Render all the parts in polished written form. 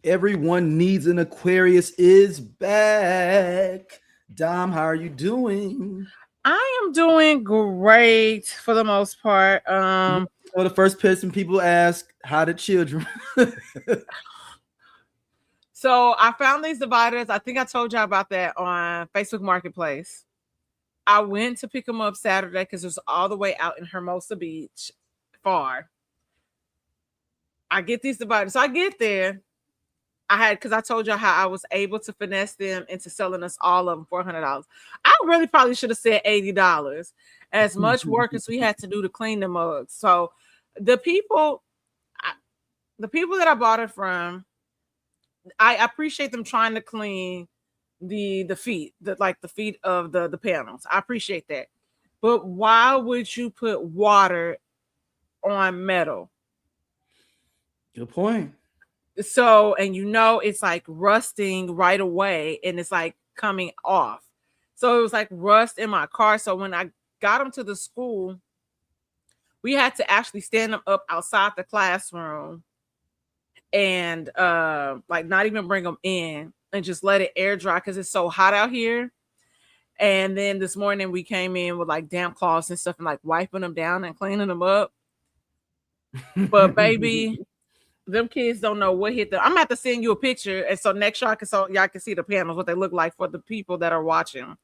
Everyone Needs an Aquarius is back. Dom, how are you doing? I am doing great for the most part. Well, the first person people ask, how did children? So I found these dividers. I think I told y'all about that on Facebook Marketplace. I went to pick them up Saturday because it was all the way out in Hermosa Beach, far. I get these dividers. So I get there. Because I told y'all how I was able to finesse them into selling us all of them for $100. I really probably should have said $80. As much work as we had to do to clean the mugs. So the people that I bought it from, I appreciate them trying to clean the feet, the feet of the panels. I appreciate that. But why would you put water on metal? Good point. So, and it's like rusting right away and it's like coming off. So it was like rust in my car. So when I got them to the school, we had to actually stand them up outside the classroom and not even bring them in and just let it air dry because it's so hot out here. And then this morning we came in with like damp cloths and stuff and like wiping them down and cleaning them up. But baby, them kids don't know what hit them. I'm gonna have to send you a picture, and so next year y'all can see the panels, what they look like for the people that are watching.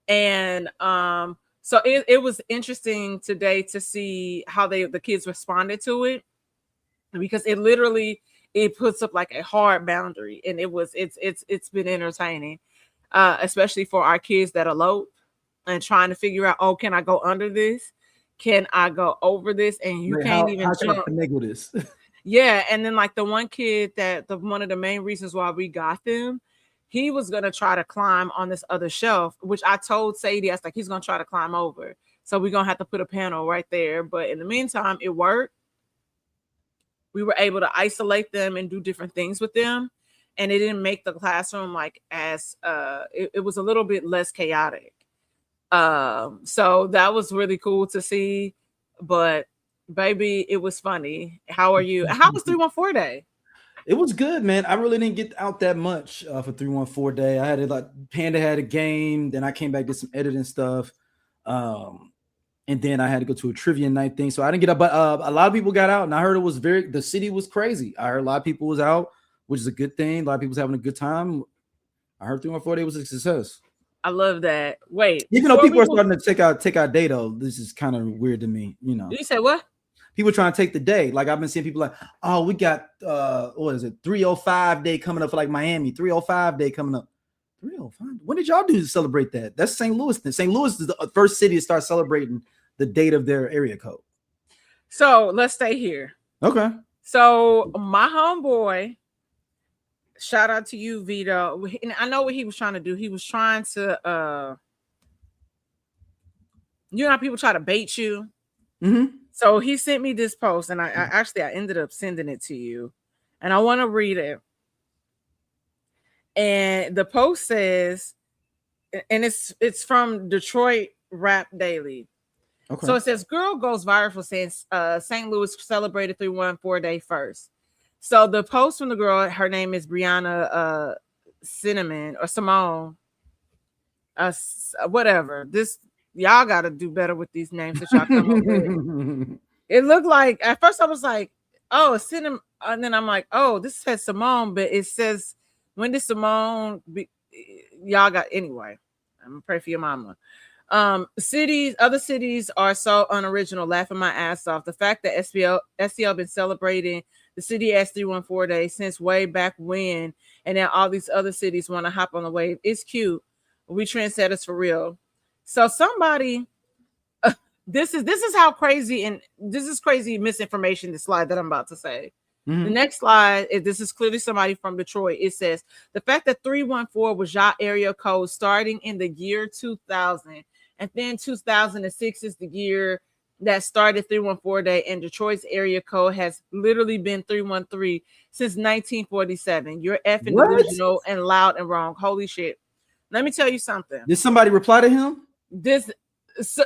And so it was interesting today to see how the kids responded to it, because it puts up like a hard boundary, and it's been entertaining, especially for our kids that elope and trying to figure out, oh, can I go under this? Can I go over this? And you can't even jump. This. Yeah, and then like the one kid one of the main reasons why we got them, he was gonna try to climb on this other shelf, which I told Sadie, I was like, he's gonna try to climb over. So we're gonna have to put a panel right there. But in the meantime, it worked. We were able to isolate them and do different things with them. And it didn't make the classroom like as it was a little bit less chaotic. So that was really cool to see. But baby, it was funny. How are you? How was 314 Day? It was good, man. I really didn't get out that much for 314 Day. I had Panda had a game, then I came back, did some editing stuff, and then I had to go to a trivia night thing. So I didn't get up, but a lot of people got out, and I heard the city was crazy. I heard a lot of people was out, which is a good thing. A lot of people was having a good time. I heard 314 Day was a success. I love that. Wait, even though people are starting to take our day, though, this is kind of weird to me. You say what? People trying to take the day. Like I've been seeing people like, oh, we got what is it? 305 Day coming up for like Miami. 305 Day coming up. 305. When did y'all do to celebrate that? That's St. Louis. St. Louis is the first city to start celebrating the date of their area code. So let's stay here. Okay. So my homeboy, shout out to you, Vito. And I know what he was trying to do. He was trying to, you know how people try to bait you? Mm-hmm. So he sent me this post, and I ended up sending it to you, and I want to read it. And the post says, and it's from Detroit Rap Daily. Okay. So it says, girl goes viral for saying St. Louis celebrated 314 Day first. So the post from the girl, her name is Brianna Cinnamon or Simone, whatever. Y'all got to do better with these names that y'all come up with. It looked like, at first I was like, oh, it's Cinnamon. And then I'm like, oh, this says Simone, but it says, when did Simone y'all got, anyway, I'm going to pray for your mama. Other cities are so unoriginal, laughing my ass off. The fact that STL been celebrating the city as 314 Day since way back when, and now all these other cities want to hop on the wave. It's cute. We trendsetters for real. So somebody, this is how crazy, and this is crazy misinformation, the slide that I'm about to say. Mm-hmm. The next slide, this is clearly somebody from Detroit. It says, the fact that 314 was y'all area code starting in the year 2000, and then 2006 is the year that started 314 Day, and Detroit's area code has literally been 313 since 1947. You're effing delusional and loud and wrong. Holy shit. Let me tell you something. Did somebody reply to him?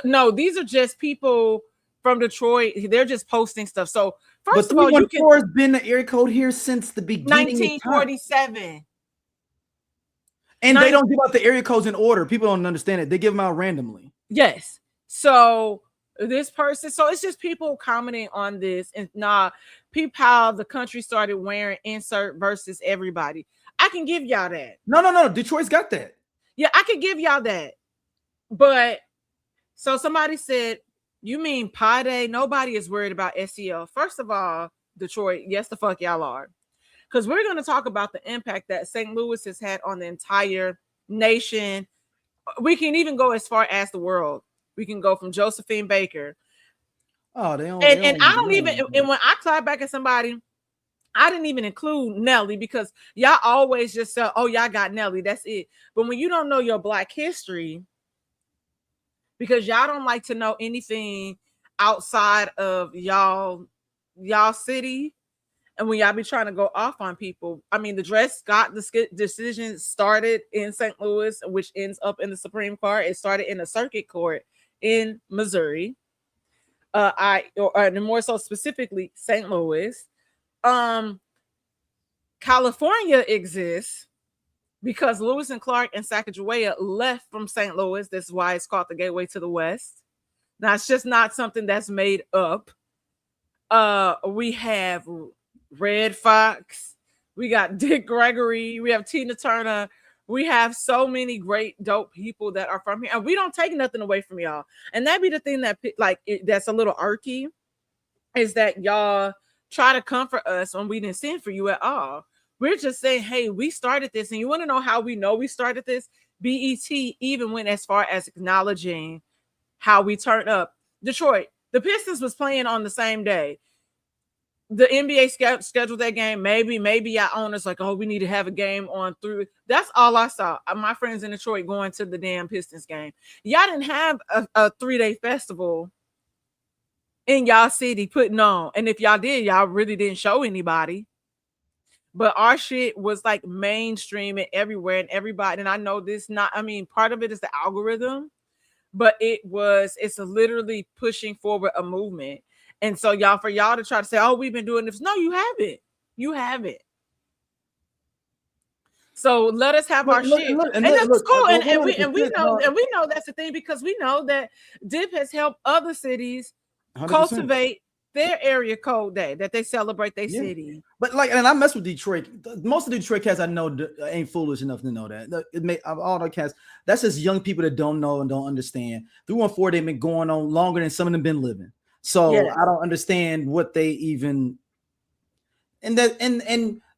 No, these are just people from Detroit. They're just posting stuff. So First of all, you can. 314 has been the area code here since the beginning. 1947. And they don't give out the area codes in order. People don't understand it. They give them out randomly. Yes. So this person, so it's just people commenting on this, and peep how the country started wearing insert versus everybody. I can give y'all that. No. Detroit's got that. Yeah, I can give y'all that. But so somebody said, you mean Pi Day? Nobody is worried about SEL. First of all, Detroit, yes, the fuck y'all are. Because we're going to talk about the impact that St. Louis has had on the entire nation. We can even go as far as the world. We can go from Josephine Baker. Oh, they don't. And I don't even, and when I clap back at somebody, I didn't even include Nelly, because y'all always just say, oh, y'all got Nelly, that's it. But when you don't know your Black history, because y'all don't like to know anything outside of y'all city, and when y'all be trying to go off on people, I mean, the Dred Scott decision started in St. Louis, which ends up in the Supreme Court. It started in the circuit court in Missouri. And more so specifically St. Louis. California exists because Lewis and Clark and Sacagawea left from St. Louis. That's why it's called the Gateway to the West. Now, it's just not something that's made up. We have Red Fox. We got Dick Gregory. We have Tina Turner. We have so many great, dope people that are from here. And we don't take nothing away from y'all. And that be the thing that, that's a little irky, is that y'all try to comfort us when we didn't send for you at all. We're just saying, hey, we started this. And you want to know how we know we started this? BET even went as far as acknowledging how we turned up. Detroit, the Pistons was playing on the same day. The NBA scheduled that game. Maybe y'all owners like, oh, we need to have a game on through. That's all I saw. My friends in Detroit going to the damn Pistons game. Y'all didn't have a 3-day festival in y'all city putting on. And if y'all did, y'all really didn't show anybody. But our shit was like mainstream and everywhere and everybody. And I know this part of it is the algorithm, but it's literally pushing forward a movement. And so for y'all to try to say, oh, we've been doing this. No, you haven't. You haven't. So let us have our shit. And that's cool. And we know that's the thing, because we know that DIP has helped other cities 100%. Cultivate their area code day that they celebrate their city. But and I mess with Detroit. Most of the Detroit cats I know ain't foolish enough to know that. All the cats, that's just young people that don't know and don't understand. 314, they've been going on longer than some of them been living. So I don't understand what they even, and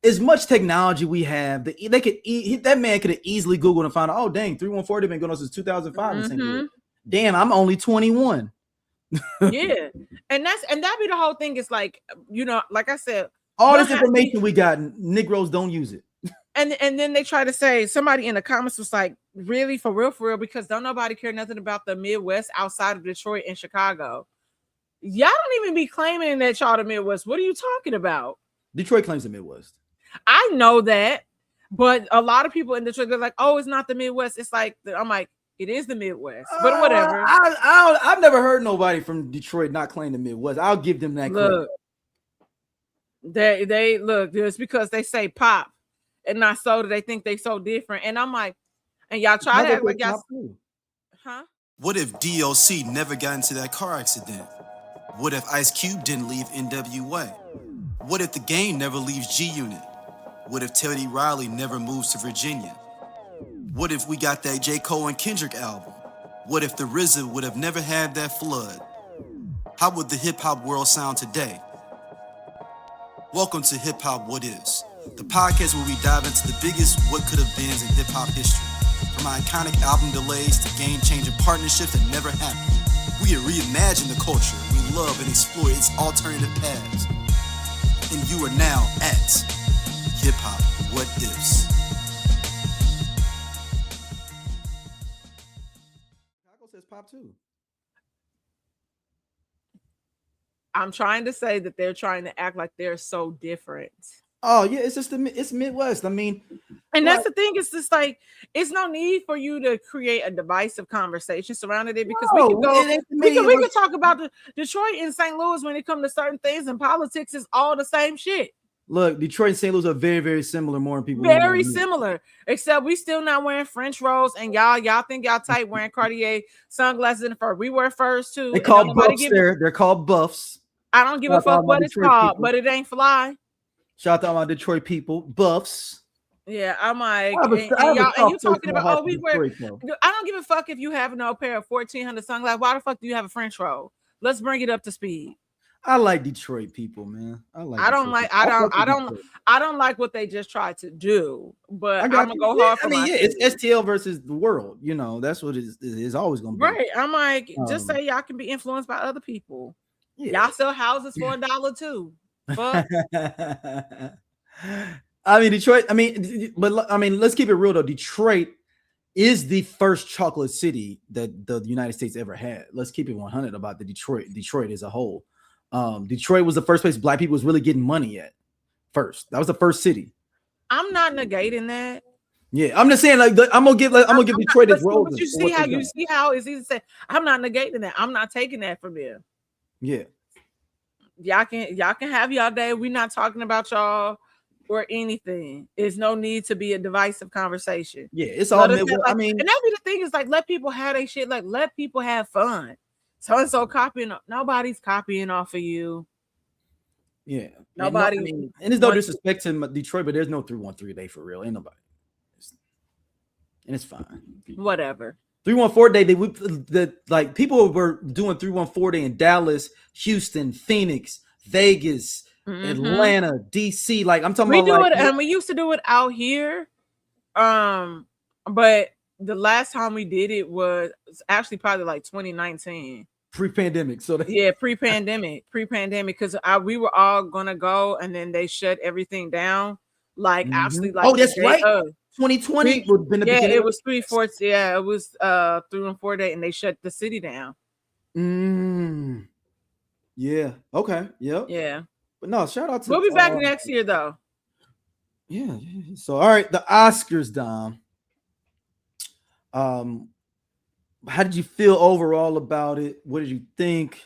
as much technology we have, that man could have easily Googled and found out, oh dang, 314 they've been going on since 2005. Mm-hmm. Damn, I'm only 21. Yeah, and that be the whole thing. Is like, like I said, all this information we got, Negroes don't use it. And then they try to say, somebody in the comments was like, really, for real, because don't nobody care nothing about the Midwest outside of Detroit and Chicago. Y'all don't even be claiming that y'all the Midwest. What are you talking about? Detroit claims the Midwest. I know that, but a lot of people in Detroit, they're like, oh, it's not the Midwest. It's like, I'm like, it is the Midwest, but whatever. I've never heard nobody from Detroit not claim the Midwest. I'll give them that credit. They look, it's because they say pop and not soda. They think they so different. And I'm like, and y'all try to act like y'all, huh? What if DOC never got into that car accident? What if Ice Cube didn't leave NWA? What if the Game never leaves G-Unit? What if Teddy Riley never moves to Virginia? What if we got that J. Cole and Kendrick album? What if the RZA would have never had that flood? How would the hip-hop world sound today? Welcome to Hip Hop What Is, the podcast where we dive into the biggest what could have beens in hip-hop history. From iconic album delays to game-changing partnerships that never happened. We reimagine the culture we love and explore its alternative paths. And you are now at Hip Hop What Is. Chicago says pop too. I'm trying to say that they're trying to act like they're so different. Oh yeah, it's just it's Midwest. I mean, And like, that's the thing. It's just like it's no need for you to create a divisive conversation surrounding it because we no, could go. it ain't We me. could talk about the Detroit and St. Louis when it comes to certain things, and politics is all the same shit. Look, Detroit and St. Louis are very, very similar. More than people even Very know. similar, except we still not wearing French rolls, and y'all think y'all tight wearing Cartier sunglasses in the fur. We wear furs too. They And don't call nobody buffs give. there. They're called buffs. I don't give a Shout out to all fuck my what it's Detroit called, people. but it ain't fly. Shout out to all my Detroit people, buffs. Yeah, I'm like, I have a and soft you place talking in my about, heart oh, we for wear. Detroit, though. I don't give a fuck if you have no pair of 1400 sunglasses. Why the fuck do you have a French roll? Let's bring it up to speed. I like Detroit people, man. I don't like. I don't like what they just tried to do. But I'm gonna go hard for my. It's STL versus the world. You know, that's what it's always gonna be. Right. I'm like, just say y'all can be influenced by other people. Yeah. Y'all sell houses for $1 too. Fuck. I mean, Detroit. Let's keep it real though. Detroit is the first chocolate city that the United States ever had. Let's keep it 100 about the Detroit as a whole. Detroit was the first place Black people was really getting money at. First, that was the first city. I'm not negating that. Yeah, I'm just saying, like, I'm gonna give Detroit its role. But you see how it's easy to say, I'm not negating that. I'm not taking that from them. Yeah. Y'all can have y'all day. We're not talking about y'all or anything. There's no need to be a divisive conversation. Yeah, it's all. And that be the thing is like, let people have their shit. Like, let people have fun. So copying. Nobody's copying off of you. Yeah, nobody. And there's no disrespect to Detroit, but there's no 313 day for real. Ain't nobody. And it's fine. Whatever. 314 day. Like people were doing 314 day in Dallas, Houston, Phoenix, Vegas, Atlanta, DC. Like I'm talking about. And we used to do it out here. But the last time we did it was actually probably like 2019. Pre-pandemic. Pre-pandemic, because we were all gonna go and then they shut everything down. Like actually, like that's right. 2020 would have been the beginning. It was 3-4. Yeah, it was 3-4 day, and they shut the city down. Yeah. Okay. Yep. Yeah. But no, shout out to. We'll be back next year, though. Yeah. So, all right, the Oscars, Dom. How did you feel overall about it? What did you think?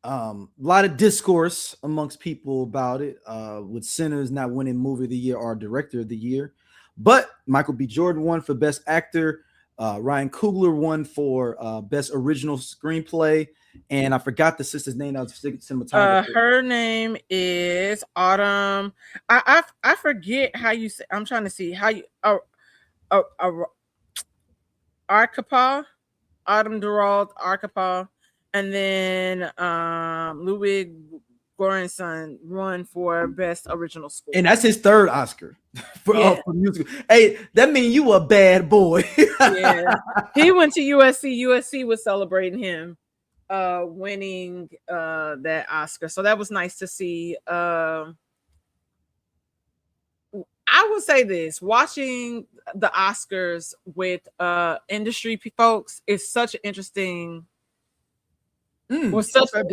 A lot of discourse amongst people about it, with Sinners not winning movie of the year or director of the year, but Michael B. Jordan won for best actor. Ryan Coogler won for best original screenplay, and I forgot the sister's name. I was cinematographer. Her name is Autumn. I forget how you say. I'm trying to see how you. Arkapaw, Autumn Durald Arkapaw, and then Ludwig Göransson won for best original score, and that's his third Oscar for musical. Hey, that means you a bad boy. Yeah, he went to USC. USC was celebrating him winning that Oscar, so that was nice to see. I will say this: watching the Oscars with industry folks is such an interesting. It was such an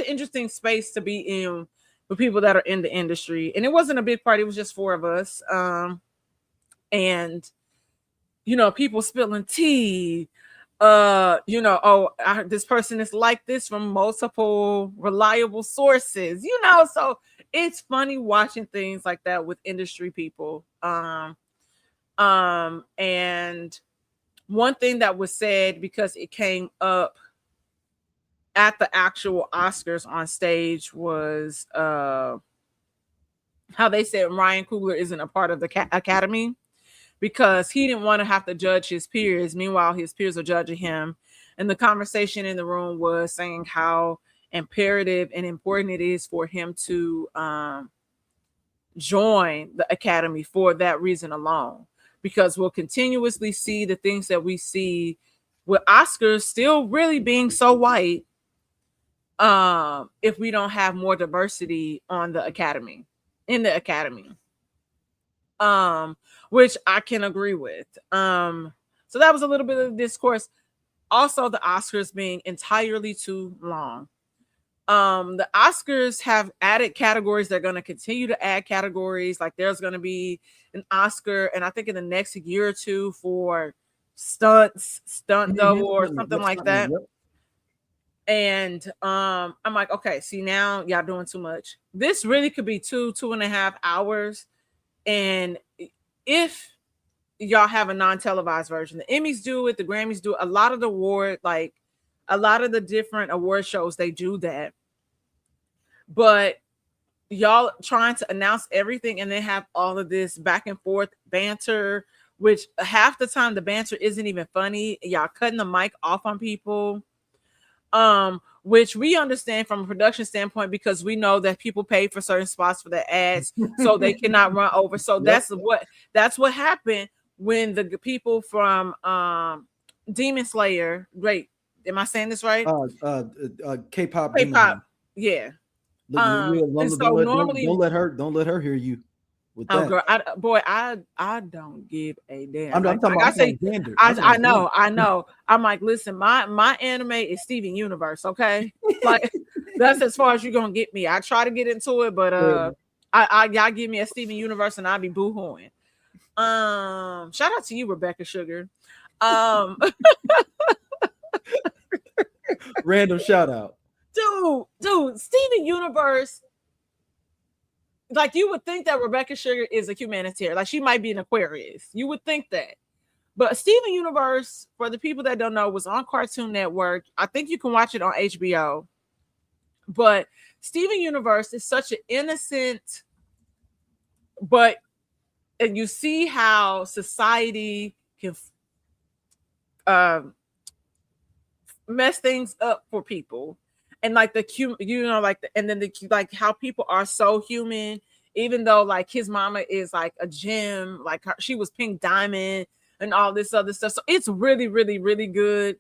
interesting space to be in with people that are in the industry, and it wasn't a big party. It was just 4 of us, and people spilling tea. This person is like this from multiple reliable sources. So it's funny watching things like that with industry people. And one thing that was said, because it came up at the actual Oscars on stage, was how they said Ryan Coogler isn't a part of the Academy because he didn't want to have to judge his peers. Meanwhile, his peers are judging him. And the conversation in the room was saying how imperative and important it is for him to join the Academy for that reason alone. Because we'll continuously see the things that we see with Oscars still really being so white if we don't have more diversity on the Academy, in the Academy. Which I can agree with. So that was a little bit of discourse. Also, the Oscars being entirely too long. The Oscars have added categories. They're going to continue to add categories. Like there's going to be an Oscar, and I think in the next year or two for stunt double or something like that. Yep. And I'm like, okay, see, now y'all doing too much. This really could be 2.5 hours. And if y'all have a non-televised version, the Emmys do it, the Grammys do it. A lot of the different award shows, they do that. But y'all trying to announce everything and then have all of this back and forth banter, which half the time the banter isn't even funny. Y'all cutting the mic off on people. Which we understand from a production standpoint, because we know that people pay for certain spots for the ads, so they cannot run over. So that's what happened when the people from Demon Slayer, great, am I saying this right? K-pop, yeah. Don't let her hear you. With that. Girl, I don't give a damn. I'm talking about Xander. I know. I'm like, listen, my anime is Steven Universe, okay? Like that's as far as you're gonna get me. I try to get into it, but y'all give me a Steven Universe and I'll be boo-hooing. Shout out to you, Rebecca Sugar. Random shout out. Dude, Steven Universe. Like you would think that Rebecca Sugar is a humanitarian, like she might be an Aquarius. You would think that, but Steven Universe, for the people that don't know, was on Cartoon Network. I think you can watch it on HBO. But Steven Universe is such an innocent, and you see how society can mess things up for people. And like like how people are so human, even though like his mama is like a gem, like she was Pink Diamond and all this other stuff. So it's really, really, really good.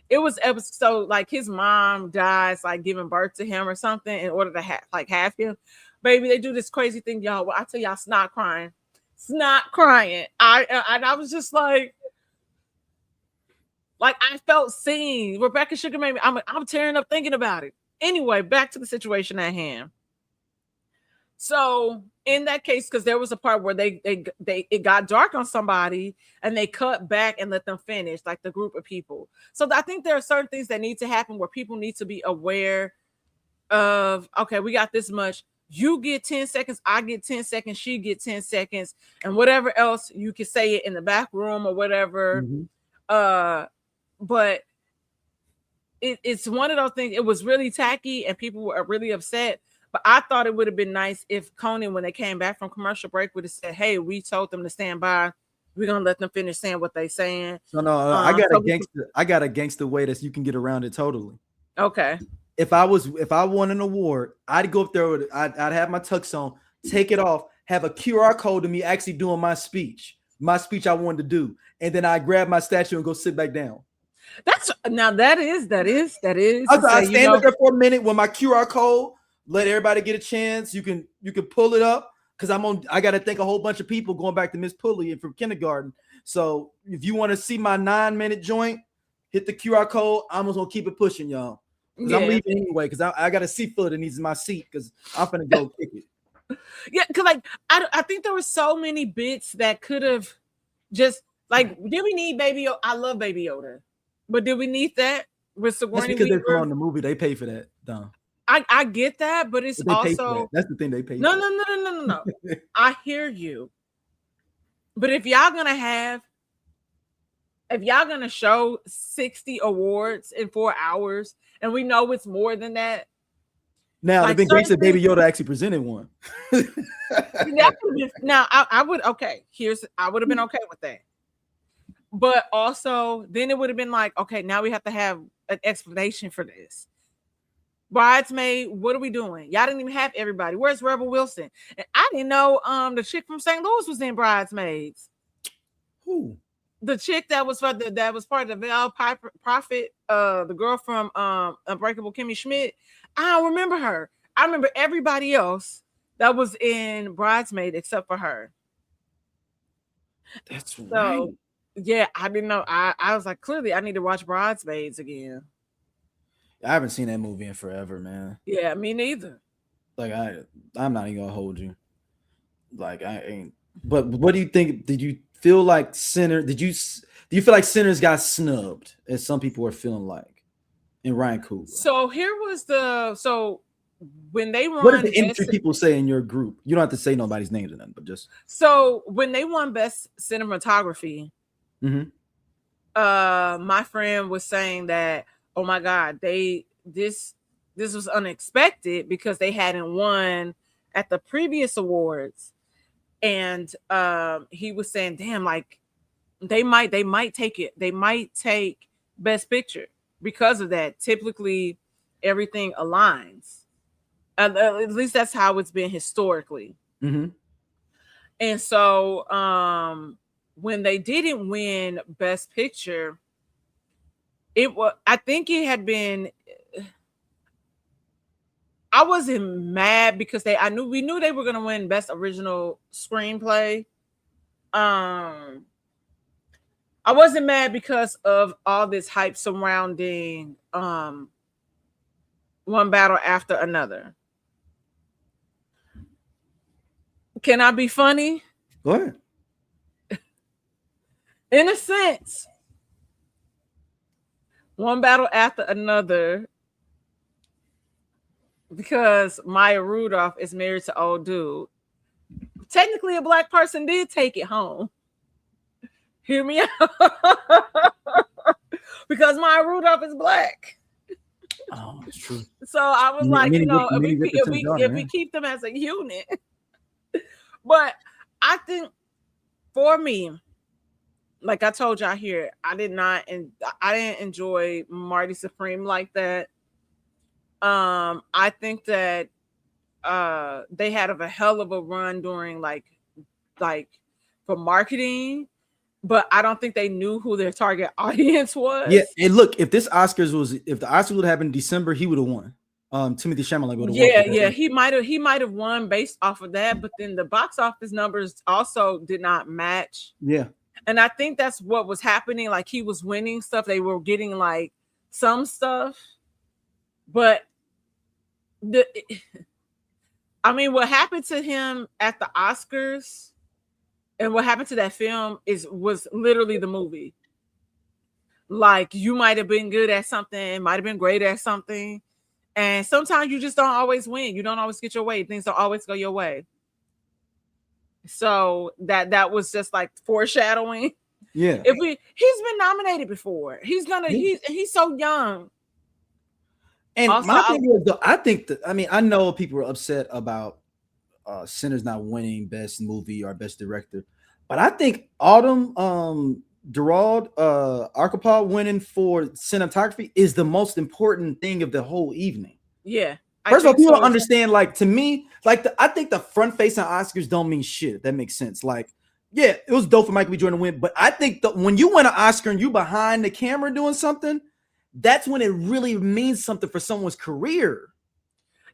It was episode like his mom dies like giving birth to him or something in order to have him. Baby, they do this crazy thing, y'all. Well, I tell y'all, snot crying. I was just like I felt seen. Rebecca Sugar made me. I'm tearing up thinking about it. Anyway, back to the situation at hand. So in that case, because there was a part where it got dark on somebody and they cut back and let them finish, like the group of people. So I think there are certain things that need to happen where people need to be aware of. Okay, we got this much. You get 10 seconds, I get 10 seconds, she get 10 seconds, and whatever else you can say it in the back room or whatever. Mm-hmm. But it's one of those things. It was really tacky and people were really upset. But I thought it would have been nice if Conan, when they came back from commercial break, would have said, hey, we told them to stand by. We're going to let them finish saying what they're saying. No, I got a gangster way that you can get around it totally. Okay. If I won an award, I'd go up there, I'd have my tux on, take it off, have a QR code of me actually doing my speech I wanted to do. And then I grab my statue and go sit back down. That is. I stand up there for a minute with my QR code, let everybody get a chance. You can pull it up because I got to thank a whole bunch of people going back to Miss Pulley from kindergarten. So if you want to see my 9-minute joint, hit the QR code. I'm just gonna keep it pushing, y'all. Because I'm leaving anyway because I got a seafood that needs in my seat because I'm gonna go kick it. Yeah, because I think there were so many bits that could have just did we need Baby Yoda? I love Baby Yoda. But did we need that with Sigourney Weaver? Because they're on the movie, they pay for that. Dumb. I get that, but it's also that's the thing they pay. No. I hear you. But if y'all gonna show 60 awards in 4 hours, and we know it's more than that. Now the big great said Baby Yoda actually presented one. Now I would I would have been okay with that. But also, then it would have been like, okay, now we have to have an explanation for this. Bridesmaid, what are we doing? Y'all didn't even have everybody. Where's Rebel Wilson? And I didn't know the chick from St. Louis was in Bridesmaids. Who? The chick that was part of the Val Prophet, the girl from Unbreakable Kimmy Schmidt. I don't remember her. I remember everybody else that was in Bridesmaid except for her. That's right. Yeah, I didn't know. I was like, clearly I need to watch Bridesmaids again. I haven't seen that movie in forever, man. Yeah, me neither. Like I'm not even gonna hold you. Like I ain't. But what do you think? Did you feel like do you feel like Sinners got snubbed, as some people are feeling like, in Ryan Coogler? So here was when they won. What did the industry people say in your group? You don't have to say nobody's names or nothing, but just so when they won Best Cinematography, my friend was saying that, oh my God, this was unexpected because they hadn't won at the previous awards. And he was saying, damn, like they might take it. They might take Best Picture because of that. Typically, everything aligns. At least that's how it's been historically. And so when they didn't win Best Picture, I think it had been. I wasn't mad because we knew they were gonna win Best Original Screenplay. I wasn't mad because of all this hype surrounding One Battle After Another. Can I be funny? go ahead. In a sense, One Battle After Another, because Maya Rudolph is married to old dude. Technically, a black person did take it home. Hear me out. Because Maya Rudolph is black. Oh, it's true. So I was like, if we keep them as a unit. But I think for me, like I told y'all here, I didn't enjoy Marty Supreme like that. I think that they had a hell of a run during like for marketing, but I don't think they knew who their target audience was. Yeah, and look, if the Oscars would have happened in December, he would have won. Timothy Chalamet would have won. Yeah, he might have won based off of that, but then the box office numbers also did not match. Yeah. And I think that's what was happening. Like he was winning stuff. They were getting like some stuff, but I mean, what happened to him at the Oscars and what happened to that film was literally the movie. Like you might have been good at something, might have been great at something, and sometimes you just don't always win. You don't always get your way. Things don't always go your way. So that was just like foreshadowing. Yeah. He's been nominated before. He's so young. And also, my thing is, though, I know people are upset about Sinners not winning Best Movie or Best Director, but I think Autumn Gerald Arkapaw winning for cinematography is the most important thing of the whole evening. Yeah. First of all, people don't understand. Like to me, I think the front facing Oscars don't mean shit. If that makes sense. Like, yeah, it was dope for Michael B. Jordan to win, but I think that when you win an Oscar and you behind the camera doing something, that's when it really means something for someone's career.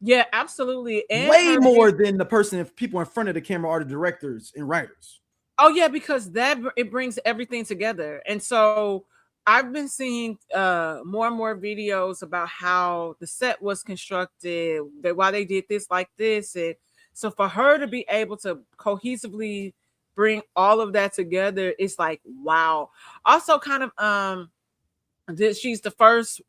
Yeah, absolutely. And way more than the person, if people in front of the camera are the directors and writers. Oh yeah, because it brings everything together. And so I've been seeing more and more videos about how the set was constructed, that why they did this like this. And so for her to be able to cohesively bring all of that together, it's like, wow. Also kind of she's the first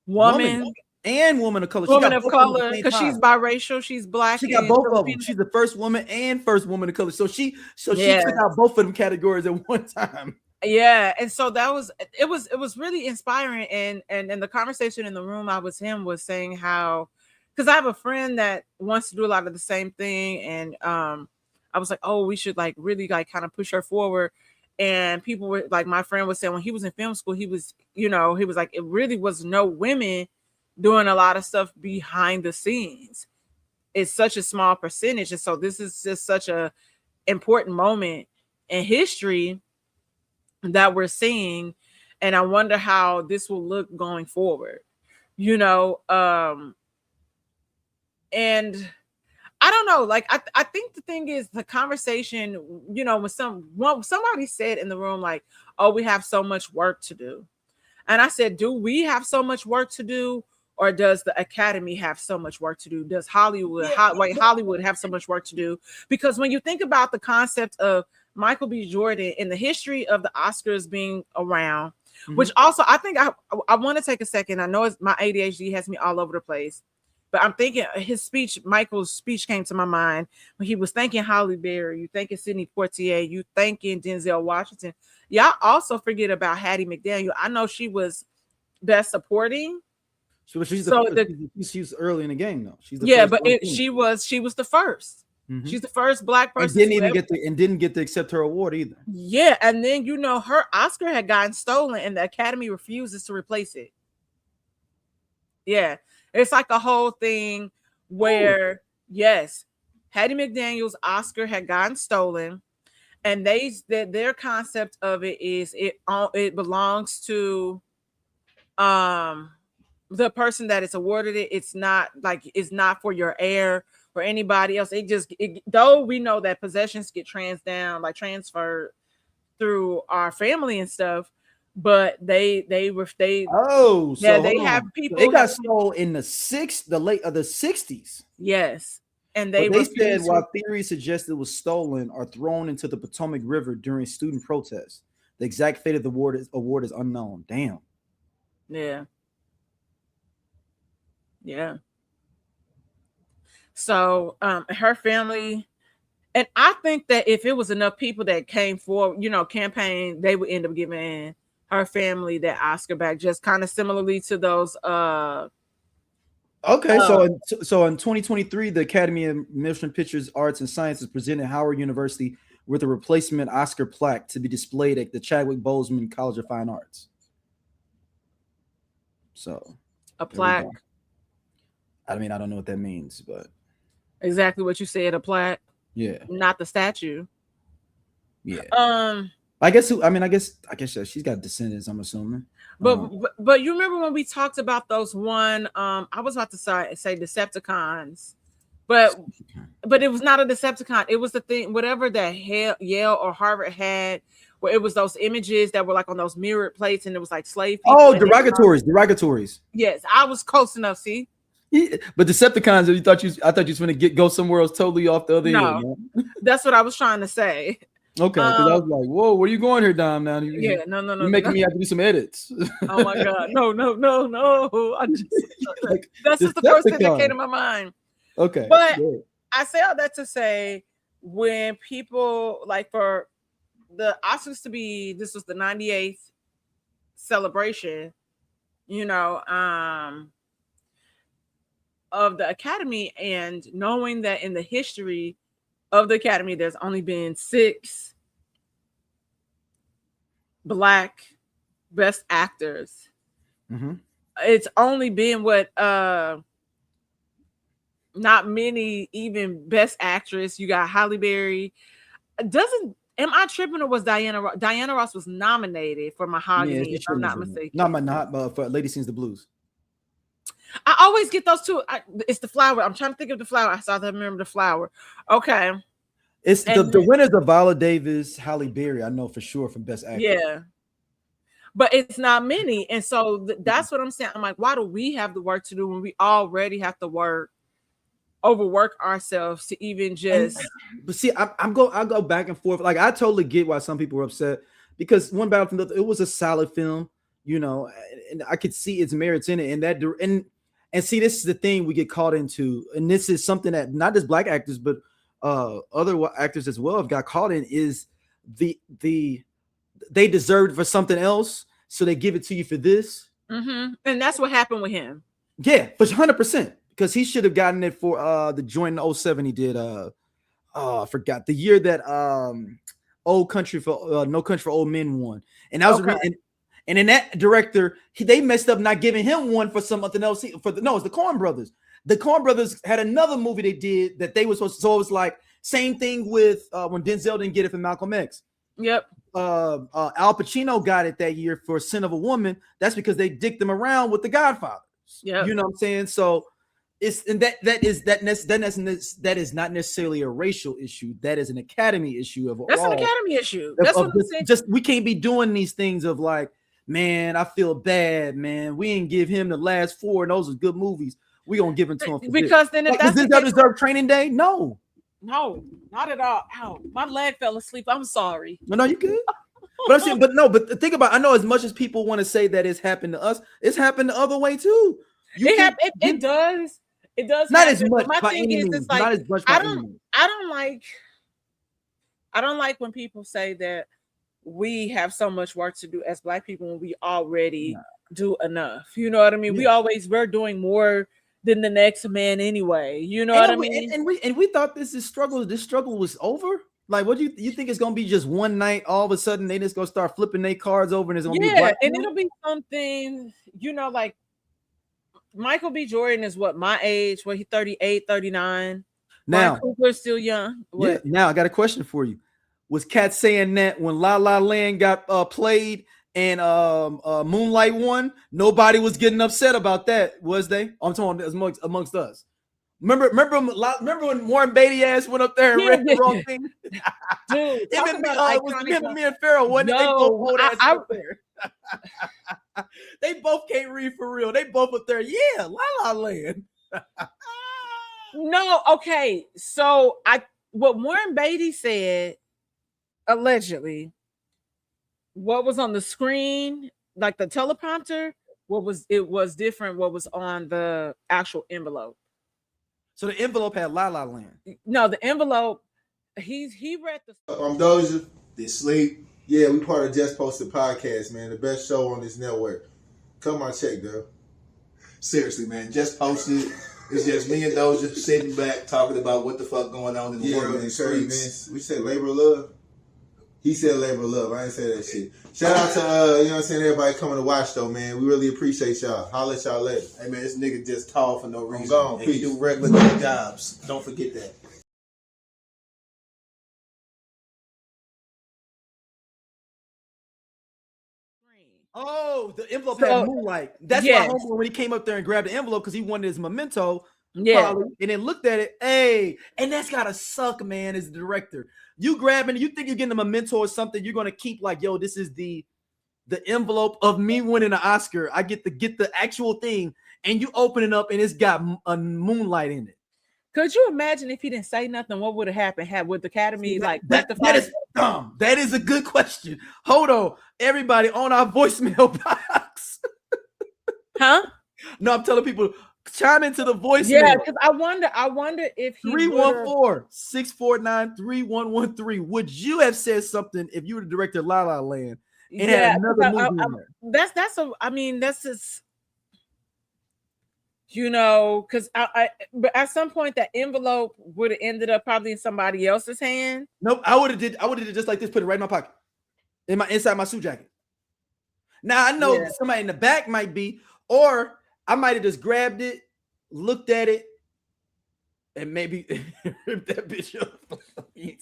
woman of color. Because she's biracial, she's black. She got both of them. She's the first woman and first woman of color. So she took out both of them categories at one time. Yeah, and so it was really inspiring. And the conversation in the room I was in was saying how, because I have a friend that wants to do a lot of the same thing, and I was like, oh, we should like really like kind of push her forward. And people were like, my friend was saying when he was in film school, he was like, it really was no women doing a lot of stuff behind the scenes. It's such a small percentage. And so this is just such a important moment in history that we're seeing. And I wonder how this will look going forward, and I don't know. Like, I think the thing is the conversation, when somebody said in the room, like, oh, we have so much work to do. And I said, do we have so much work to do, or does the Academy have so much work to do? Does Hollywood have so much work to do? Because when you think about the concept of Michael B. Jordan in the history of the Oscars being around, which also I think I want to take a second. I know my ADHD has me all over the place, but I'm thinking Michael's speech came to my mind when he was thanking Halle Berry, you thanking Sidney Poitier, you thanking Denzel Washington. Y'all also forget about Hattie McDaniel. I know she was Best Supporting. She's early in the game though. She's the yeah, first but she was the first. She's the first Black person. And didn't get to accept her award either. Yeah, and then her Oscar had gotten stolen, and the Academy refuses to replace it. Yeah, it's like a whole thing where yes, Hattie McDaniel's Oscar had gotten stolen, and their concept of it is it belongs to the person that is awarded it. It's not for your heir or anybody else. Though we know that possessions get transferred through our family and stuff, but they have people. They got stolen in the late of the 60s. Yes. And they said while theories suggested it was stolen or thrown into the Potomac River during student protests, the exact fate of the award is unknown. Damn. Yeah. Yeah. So her family, and I think that if it was enough people that came forward, campaign, they would end up giving her family that Oscar back, just kind of similarly to those. Okay, so in 2023, the Academy of Motion Pictures Arts and Sciences presented Howard University with a replacement Oscar plaque to be displayed at the Chadwick Boseman College of Fine Arts. So a plaque. I mean, I don't know what that means, but exactly what you said, a plaque. Yeah, not the statue. Yeah. I guess she's got descendants, I'm assuming. But you remember when we talked about those I was about to say Decepticons, but it was not a Decepticon. It was the thing, whatever that Yale or Harvard had, where it was those images that were like on those mirrored plates, and it was like slave people. Oh, derogatories. Yes, I was close enough. See. Yeah, but Decepticons, I thought you was going to go somewhere else totally off the other end. Man. That's what I was trying to say. Okay, because I was like, "Whoa, where are you going here, Dom?" Now, No. You're making me have to do some edits. Oh my god, no! That's just the first thing that came to my mind. Okay, but good. I say all that to say, when people for the Oscars to be, this was the 98th celebration, of the Academy, and knowing that in the history of the Academy, there's only been 6 Black Best Actors. It's only been not many even Best Actress. You got Halle Berry. Am I tripping, or was Diana Ross was nominated for Mahogany? If I'm not mistaken. Not for Lady Sings the Blues. I always get those two. It's the flower. I'm trying to think of the flower. I saw that. Remember the flower. Okay. It's the winners of Viola Davis, Halle Berry. I know for sure from Best Actress. Yeah. But it's not many. And so that's what I'm saying. I'm like, why do we have the work to do when we already have to overwork ourselves to even just. But see, I'll go back and forth. Like, I totally get why some people were upset, because one battle from it was a solid film, and I could see its merits in it. And see, this is the thing we get caught into, and this is something that not just Black actors, but other actors as well have got caught in, is they deserved for something else, so they give it to you for this. And that's what happened with him. Yeah, for 100%, because he should have gotten it for the joint in 07 he did. I forgot the year that Old Country for No Country for Old Men won, and that was and in that director, they messed up not giving him one for something else. It's the Coen Brothers. The Coen Brothers had another movie they did that they were supposed to. So it was like same thing with when Denzel didn't get it for Malcolm X. Yep. Al Pacino got it that year for Sin of a Woman. That's because they dicked them around with The Godfather. Yeah. You know what I'm saying? So that is not necessarily a racial issue. That is an Academy issue. That's an Academy issue. That's what I'm saying. Just we can't be doing these things of like, man, I feel bad, man. We didn't give him the last 4, and those are good movies. We gonna give it to him for because then if does this deserve training day? No, not at all. Ow, my leg fell asleep. I'm sorry. No, you good. But I'm saying, but think about. I know as much as people want to say that it's happened to us, it's happened the other way too. It does. It does. Not happen. as much. My thing is, it's like not as much. I don't like when people say that we have so much work to do as Black people when we already do enough. You know what I mean? Yeah. We're doing more than the next man anyway. You know what I mean? And we thought this struggle was over. Like, what do you think it's gonna be? Just one night, all of a sudden they just gonna start flipping their cards over, and it's gonna be and it'll be something, like Michael B. Jordan is what, my age? What, he 38, 39? Now Cooper's still young. What? Yeah. Now I got a question for you. Was Kat saying that when La La Land got played and Moonlight won, nobody was getting upset about that, was they? I'm talking amongst us. Remember when Warren Beatty ass went up there and read the wrong thing? Dude, me and Pharaoh, wasn't they both old ass up there? They both can't read for real. They both up there. Yeah, La La Land. No, okay. So what Warren Beatty said, allegedly, what was on the screen, like the teleprompter, it was different what was on the actual envelope. So the envelope had La La Land. No, the envelope, he read the I'm Doja, they sleep. Yeah, we part of Just Posted Podcast, man. The best show on this network. Come on, check, though. Seriously, man. Just Posted. It's just me and Doja sitting back talking about what the fuck going on in the world and the streets. We said labor of love. He said labor of love. I ain't say that shit. Shout out to you know what I'm saying, everybody coming to watch though, man. We really appreciate y'all. Holla at y'all later. Hey man, this nigga just tall for no reason. I'm gone. And he do regular jobs. Don't forget that. Oh, the envelope had Moonlight. That's why homeboy, when he came up there and grabbed the envelope, because he wanted his memento. Probably, and then looked at it. Hey, and that's gotta suck, man, as the director. You grabbing, you think you're getting a memento or something, you're gonna keep like, yo, this is the envelope of me winning an Oscar. I get the actual thing, and you open it up and it's got a Moonlight in it. Could you imagine if he didn't say nothing? What would have happened? Would the Academy that is dumb? That is a good question. Hold on, everybody on our voicemail box. Huh? No, I'm telling people, chime into the voicemail. Yeah, because I wonder if he 314-649-3113. Would you have said something if you were the director of La La Land and had another movie in there? That's just. Because but at some point that envelope would have ended up probably in somebody else's hand. Nope, I would have did just like this, put it right in my pocket, inside my suit jacket. Now I know somebody in the back might be, or I might have just grabbed it, looked at it, and maybe ripped that bitch up. Yeah,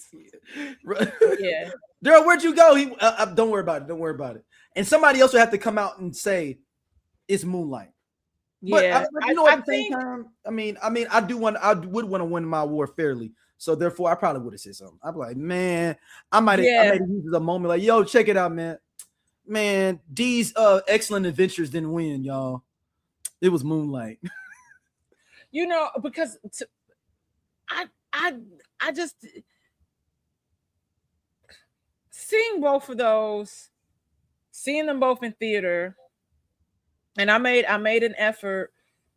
Daryl, where'd you go? Don't worry about it. Don't worry about it. And somebody else would have to come out and say it's Moonlight. But yeah, at the same time, I would want to win my award fairly. So therefore, I probably would have said something. I'd be like, man, I might have used a moment like, yo, check it out, man. Man, these excellent adventures didn't win, y'all. It was Moonlight. Because I just seeing both of those, seeing them both in theater. And I made an effort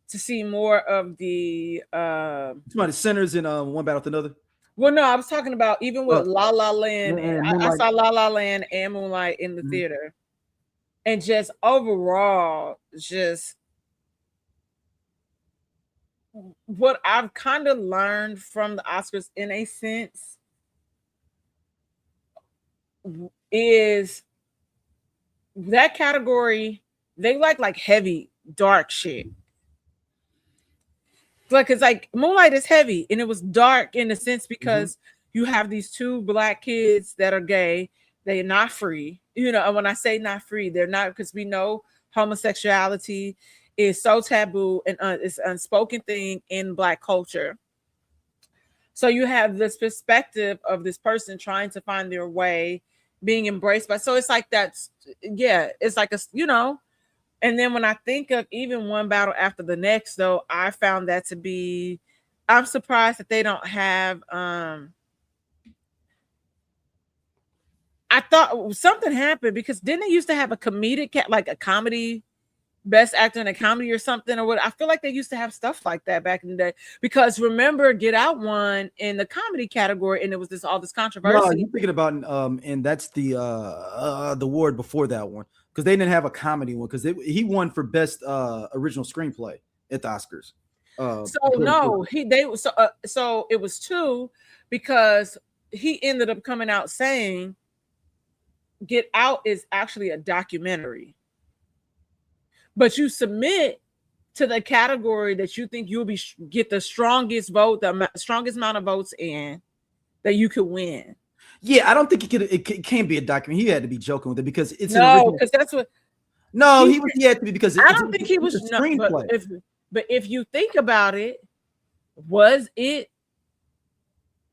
to see more of the Sinners in One Battle After Another. Well, no, I was talking about even with La La Land, and I saw La La Land and Moonlight in the theater, and just overall, just what I've kind of learned from the Oscars, in a sense, is that category. They like heavy, dark shit. It's like Moonlight is heavy, and it was dark in a sense because you have these two Black kids that are gay. They're not free. And when I say not free, they're not, because we know homosexuality is so taboo and it's an unspoken thing in Black culture. So you have this perspective of this person trying to find their way being embraced by. So it's like that's it's like a And then when I think of even one battle after the next, though, I found that to be. I'm surprised that they don't have. I thought something happened because didn't they used to have a comedic like a comedy best actor in a comedy or something or what? I feel like they used to have stuff like that back in the day because remember Get Out won in the comedy category and it was all this controversy. No, you're thinking about and that's the award before that one because they didn't have a comedy one because he won for best original screenplay at the Oscars. So it was 2 because he ended up coming out saying Get Out is actually a documentary. But you submit to the category that you think you'll get the strongest vote, the strongest amount of votes in that you could win. Yeah, I don't think it can't be a documentary. He had to be joking with it because it's because that's what. No, he had to be because I don't think he was a screenplay. But if you think about it, was it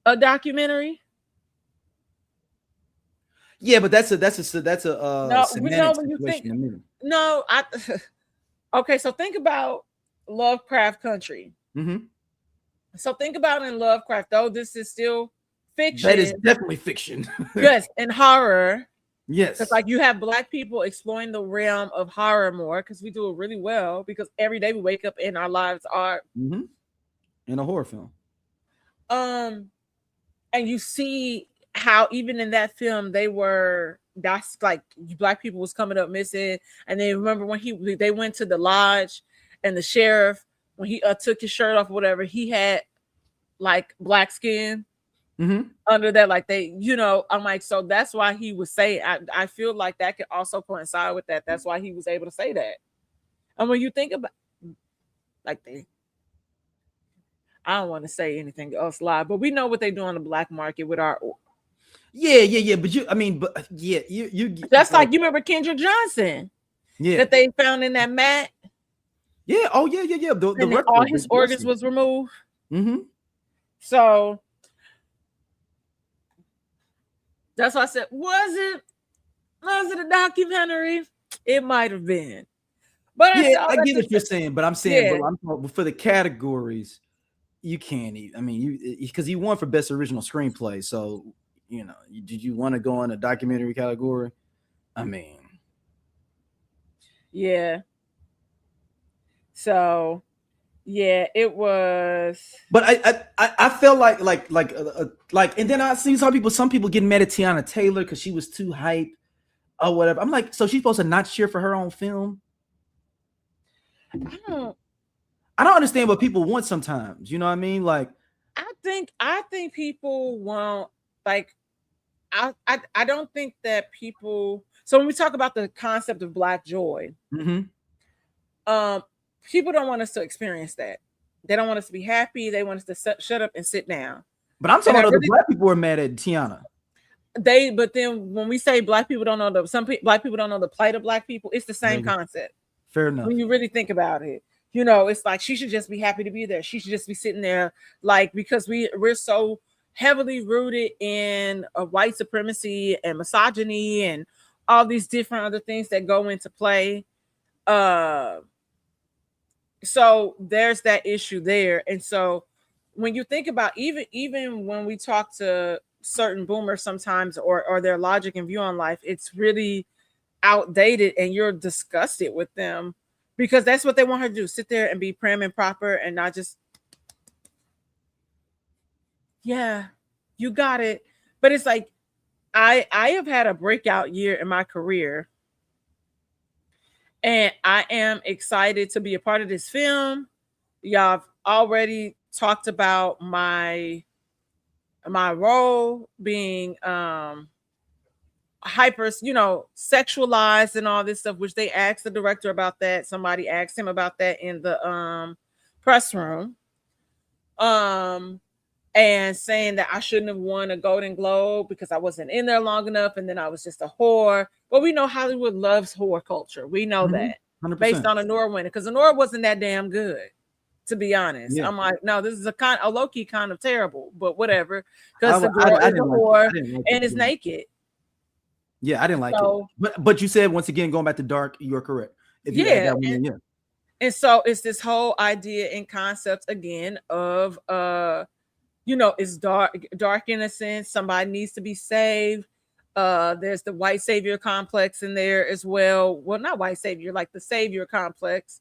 a documentary? Yeah, but that's a okay, so think about Lovecraft Country. Mm-hmm. So think about in Lovecraft, though this is still fiction. That is definitely fiction. Yes, and horror. Yes, because like you have Black people exploring the realm of horror more because we do it really well because every day we wake up and our lives are in a horror film. And you see how even in that film that's like Black people was coming up missing, and then remember when they went to the lodge and the sheriff when he took his shirt off or whatever, he had like black skin. Under that, like they, I'm like, so that's why he was saying. I feel like that could also coincide with that. That's why he was able to say that. And when you think about, like I don't want to say anything else live, but we know what they do on the black market with our. Yeah. But you. That's like you remember Kendra Johnson. Yeah. That they found in that mat. Yeah. Oh yeah. The all his organs was removed. Mm-hmm. So. That's why I said, was it a documentary? It might have been. But I get what you're saying, but I'm saying but for the categories, you can't even. I mean, because he won for best original screenplay. So, did you want to go in a documentary category? I mean. Yeah. So yeah, it was. But I felt like, and then I seen some people getting mad at Tiana Taylor because she was too hype or whatever. I'm like, so she's supposed to not cheer for her own film? I don't understand what people want sometimes. You know what I mean? Like, I think people want like, I don't think that people. So when we talk about the concept of Black joy, people don't want us to experience that. They don't want us to be happy. They want us to shut up and sit down. But I'm talking about the Black people are mad at Tiana. But then when we say Black people don't know Black people don't know the plight of Black people, it's the same concept. Fair enough. When you really think about it, it's like she should just be happy to be there. She should just be sitting there, like because we're so heavily rooted in white supremacy and misogyny and all these different other things that go into play. So there's that issue there. And so when you think about even when we talk to certain boomers sometimes or their logic and view on life, it's really outdated and you're disgusted with them because that's what they want her to do. Sit there and be prim and proper and not just, yeah, you got it. But it's like, I have had a breakout year in my career. And I am excited to be a part of this film. Y'all have already talked about my role being hyper, sexualized and all this stuff, which they asked the director about that. Somebody asked him about that in the press room. And saying that I shouldn't have won a Golden Globe because I wasn't in there long enough and then I was just a whore. But we know Hollywood loves whore culture. We know that 100%. Based on Anora winning because Anora wasn't that damn good, to be honest. Yeah. I'm like, no, this is a low-key kind of terrible, but whatever. Because the girl is a whore and is naked. Yeah, I didn't like So, it. But you said once again, going back to Dark, you're correct. If you add yeah, that one in, yeah. and so it's this whole idea and concept again of it's dark in a sense. Somebody needs to be saved. There's the white savior complex in there as well. Well, not white savior, like the savior complex.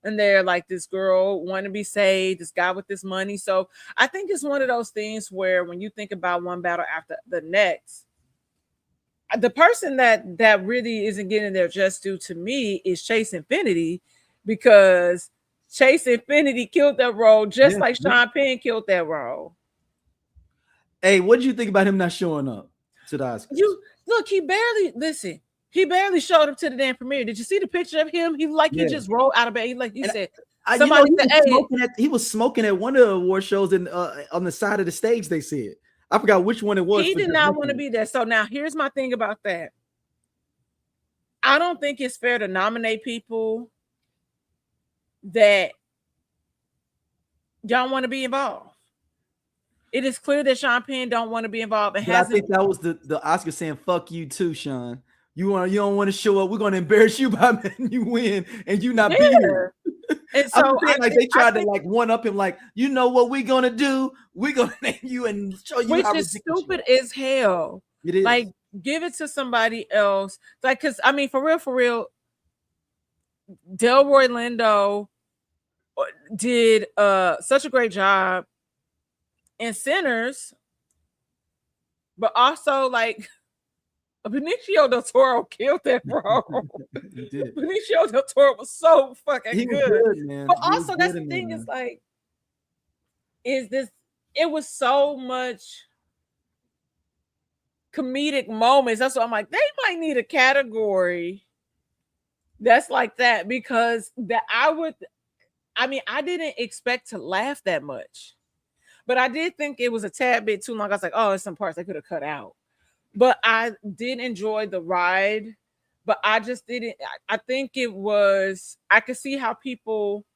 And they're like, this girl want to be saved, this guy with this money. So I think it's one of those things where when you think about one battle after the next, the person that really isn't getting their just due to me is Chase Infinity, because Chase Infinity killed that role just like Sean Penn killed that role. Hey, what did you think about him not showing up to the Oscars? He barely showed up to the damn premiere. Did you see the picture of him? He just rolled out of bed. He was smoking at one of the award shows on the side of the stage. They said, I forgot which one it was. He did not want to be there. So now here's my thing about that. I don't think it's fair to nominate people that don't want to be involved. It is clear that Sean Penn don't want to be involved. I think that was the Oscar saying, "Fuck you too, Sean. You don't want to show up. We're going to embarrass you by letting you win and you not be here." And so they tried to one up him, like, you know what we're gonna do? We're gonna name you and show you, which is stupid as hell. It is. Like, give it to somebody else. Like, because I mean, for real, Delroy Lindo did such a great job in Sinners, but also like Benicio del Toro killed that role. Benicio del Toro was so fucking good, man. But also that's the thing, is like, it was so much comedic moments. That's what I'm like, they might need a category that's like that, because I didn't expect to laugh that much, but I did think it was a tad bit too long. I was like, oh, there's some parts I could have cut out. But I did enjoy the ride, but I just didn't. I think it was, I could see how people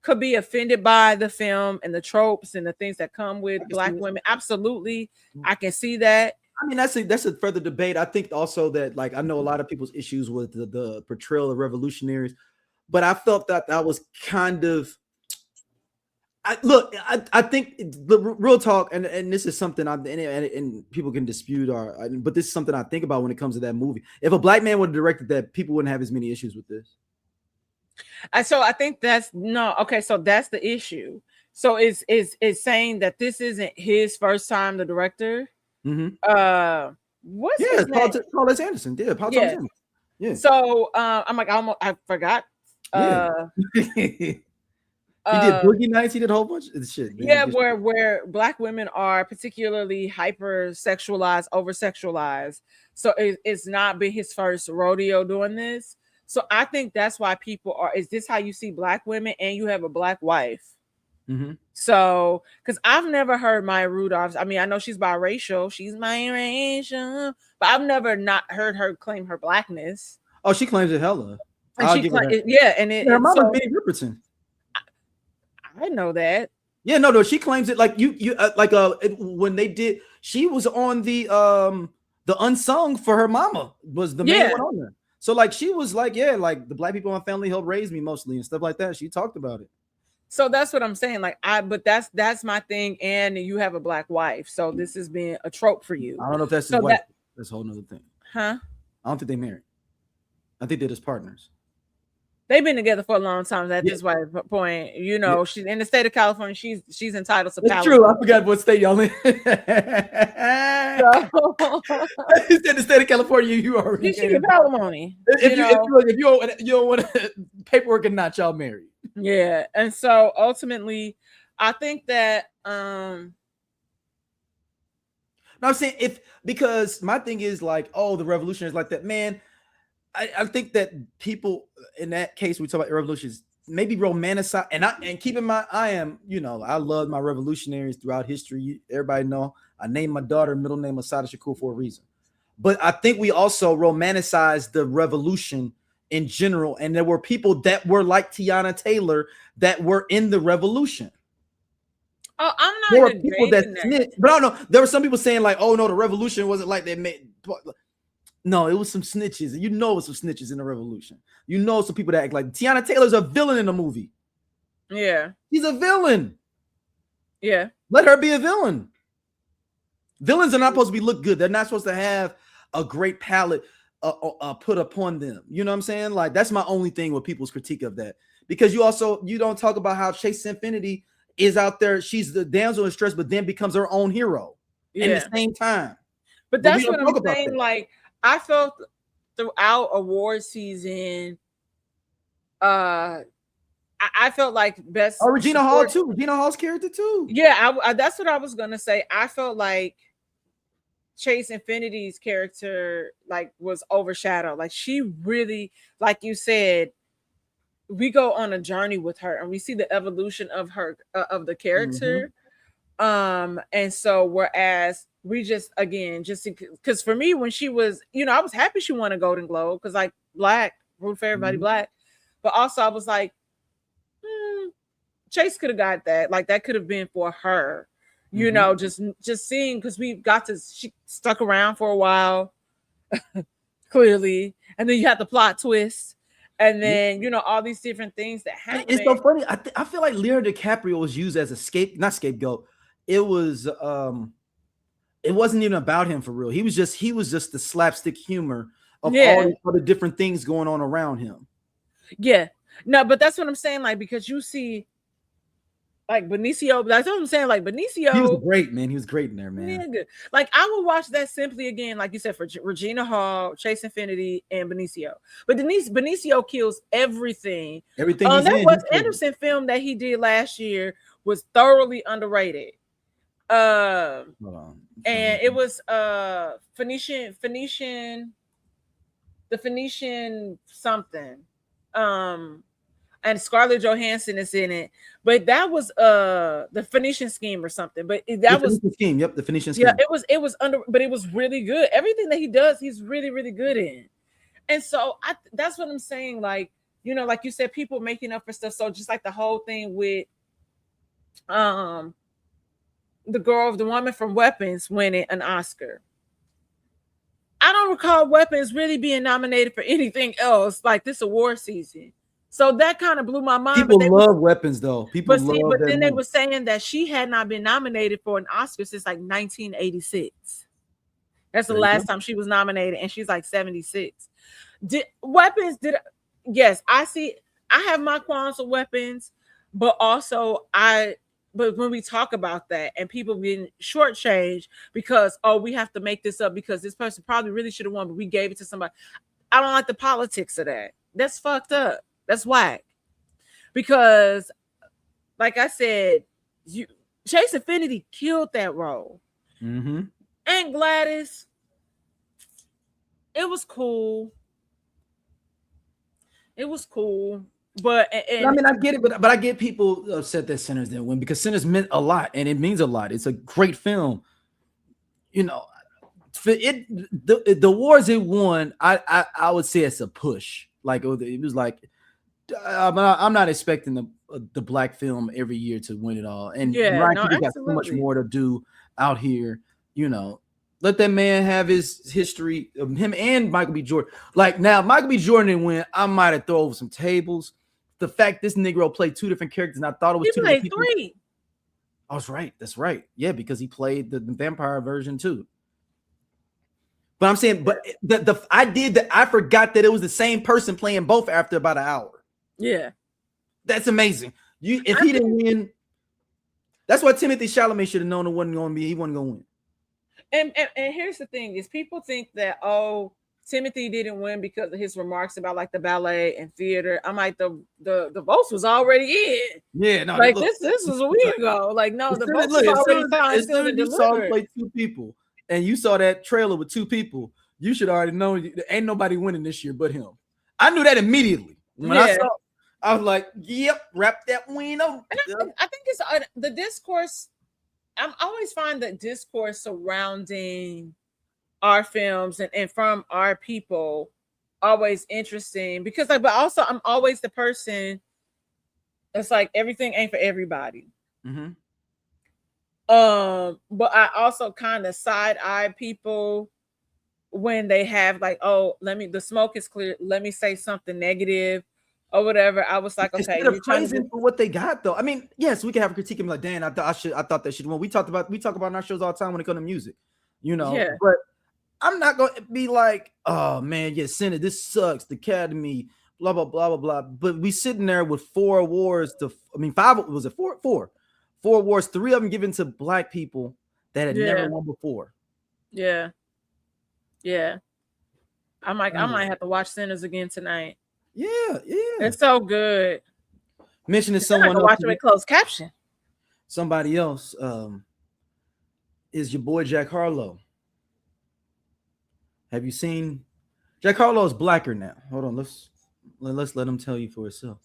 could be offended by the film and the tropes and the things that come with Black women. Absolutely. I can see that. I mean, that's a further debate. I think also that, like, I know a lot of people's issues with the portrayal of revolutionaries, but I felt that was kind of, I think the real talk, and this is something and people can dispute but this is something I think about when it comes to that movie. If a Black man would have directed that, people wouldn't have as many issues with this. So I think so that's the issue. So it's saying that this isn't his first time, the director. Mm-hmm. What's his name? Paul S. Anderson. Yeah, Paul Thomas Anderson. Yeah. So I'm like, I forgot. Yeah. He did Boogie Nights. He did a whole bunch of shit. Man. Yeah, where Black women are particularly hyper-sexualized, over-sexualized. So it's not been his first rodeo doing this. So I think that's why people are, is this how you see Black women and you have a Black wife? Mm-hmm. So, because I've never heard Maya Rudolph. I mean, I know she's biracial. She's biracial. But I've never not heard her claim her Blackness. Oh, she claims it hella. And her mama Minnie Riperton. I know that. Yeah, no, she claims it like when they did, she was on the Unsung for her mama was the main one on there. So like she was like, like the Black people in my family helped raise me mostly and stuff like that. She talked about it. So that's what I'm saying. Like but that's my thing. And you have a Black wife. So this has been a trope for you. I don't know if that's his wife. That's a whole nother thing. Huh? I don't think they married. I think they're just partners. They've been together for a long time. At this point, she's in the state of California. She's entitled to power. It's true. I forgot what state y'all in. He said the state of California. You already get palimony. If you don't want paperwork and not, y'all married. Yeah, and so ultimately, I think that No, I'm saying because my thing is like, oh, the revolutionaries like that, man. I think that people in that case, we talk about revolutions, maybe romanticize, and keep in mind, I love my revolutionaries throughout history. Everybody know I named my daughter middle name Assata Shakur for a reason. But I think we also romanticize the revolution in general, and there were people that were like Tiana Taylor that were in the revolution. Oh, I'm not. There were people that snitched, but I don't know. There were some people saying like, "Oh no, the revolution wasn't like they made." No, it was some snitches. You know, it was some snitches in the revolution. You know, some people that act like Tiana Taylor's a villain in the movie. Yeah. She's a villain. Yeah. Let her be a villain. Villains are not supposed to be look good. They're not supposed to have a great palette put upon them. You know what I'm saying? Like, that's my only thing with people's critique of that. Because you don't talk about how Chase Infinity is out there. She's the damsel in distress, but then becomes her own hero at the same time. But that's what I'm saying. That. Like, I felt throughout award season, I felt like best. Oh, Regina Hall too. Regina Hall's character too. Yeah, I that's what I was gonna say. I felt like Chase Infinity's character like was overshadowed. Like, she really, like you said, we go on a journey with her and we see the evolution of her of the character. And so whereas we just because for me, when she was, I was happy she won a Golden Globe because, like, Black, root for everybody Black, but also I was like, Chase could have got that. Like, that could have been for her, just seeing, because she stuck around for a while, clearly, and then you had the plot twist, and then all these different things that happen. It's so funny. I feel like Leonardo DiCaprio was used as a not scapegoat. It was it wasn't even about him for real. He was just the slapstick humor of all these other different things going on around him. Yeah. No, but that's what I'm saying. Like, because you see, like, Benicio, that's what I'm saying. Like, Benicio, he was great, man. He was great in there, man. Nigga. Like, I will watch that simply again, like you said, for Regina Hall, Chase Infinity, and Benicio. But Benicio kills everything. Everything. That Wes Anderson film that he did last year was thoroughly underrated. And it was Phoenician something. And Scarlett Johansson is in it, but that was the Phoenician Scheme or something. But that was the Scheme. Yep, the Phoenician Scheme. Yeah, it was but it was really good. Everything that he does, he's really, really good in. And so that's what I'm saying. Like, like you said, people making up for stuff. So just like the whole thing with the woman from Weapons winning an Oscar. I don't recall Weapons really being nominated for anything else like this award season. So that kind of blew my mind. People love Weapons, though. But then they were saying that she had not been nominated for an Oscar since like 1986. That's the last time she was nominated, and she's like 76. Yes, I have my qualms with Weapons, but also but when we talk about that and people getting shortchanged because, we have to make this up because this person probably really should have won, but we gave it to somebody. I don't like the politics of that. That's fucked up. That's whack. Because, like I said, Chase Infinity killed that role. And Gladys, it was cool. But I mean, I get it, but I get people upset that Sinners didn't win because Sinners meant a lot, and it means a lot. It's a great film. The awards it won, I would say it's a push. Like, it was like, I'm not expecting the Black film every year to win it all. And Ryan Kiki got so much more to do out here. Let that man have his history of him and Michael B. Jordan. Like, now, Michael B. Jordan didn't win. I might have thrown over some tables. The fact this Negro played two different characters, and I thought it was two different people. He played 3. I was right. That's right. Yeah, because he played the vampire version too. But I'm saying, I forgot that it was the same person playing both after about an hour. Yeah, that's amazing. If he didn't win, that's why Timothée Chalamet should have known it wasn't going to be. He wasn't going to win. And here's the thing: is people think that Timothy didn't win because of his remarks about like the ballet and theater. I'm like, the votes was already in. Yeah, no, like this was a week ago. Like, no, the votes was already signed. Still to deliver. You saw him play 2 people, and you saw that trailer with 2 people. You should already know ain't nobody winning this year but him. I knew that immediately when I saw. I was like, "Yep, wrap that win up." I think it's the discourse. I always find the discourse surrounding our films and from our people always interesting because, like, but also I'm always the person that's like everything ain't for everybody. But I also kind of side-eye people when they have like, oh, the smoke is clear, let me say something negative or whatever. I was like, okay, Instead of praising for what they got, though. I mean, yes, we can have a critique and be like, Dan, I thought that shit. Well, we talk about in our shows all the time when it comes to music, you know. Yeah. But I'm not gonna be like, oh man, yeah, Senate, this sucks. The Academy, blah blah blah blah blah. But we sitting there with 4 awards five. Was it four? Four awards. 3 of them given to Black people that had never won before. Yeah. I'm like, I might have to watch Sinners again tonight. Yeah. It's so good. Mentioning someone else, watch it with closed caption. Somebody else is your boy Jack Harlow. Have you seen Jack Harlow is blacker now? Hold on, let's let him tell you for himself.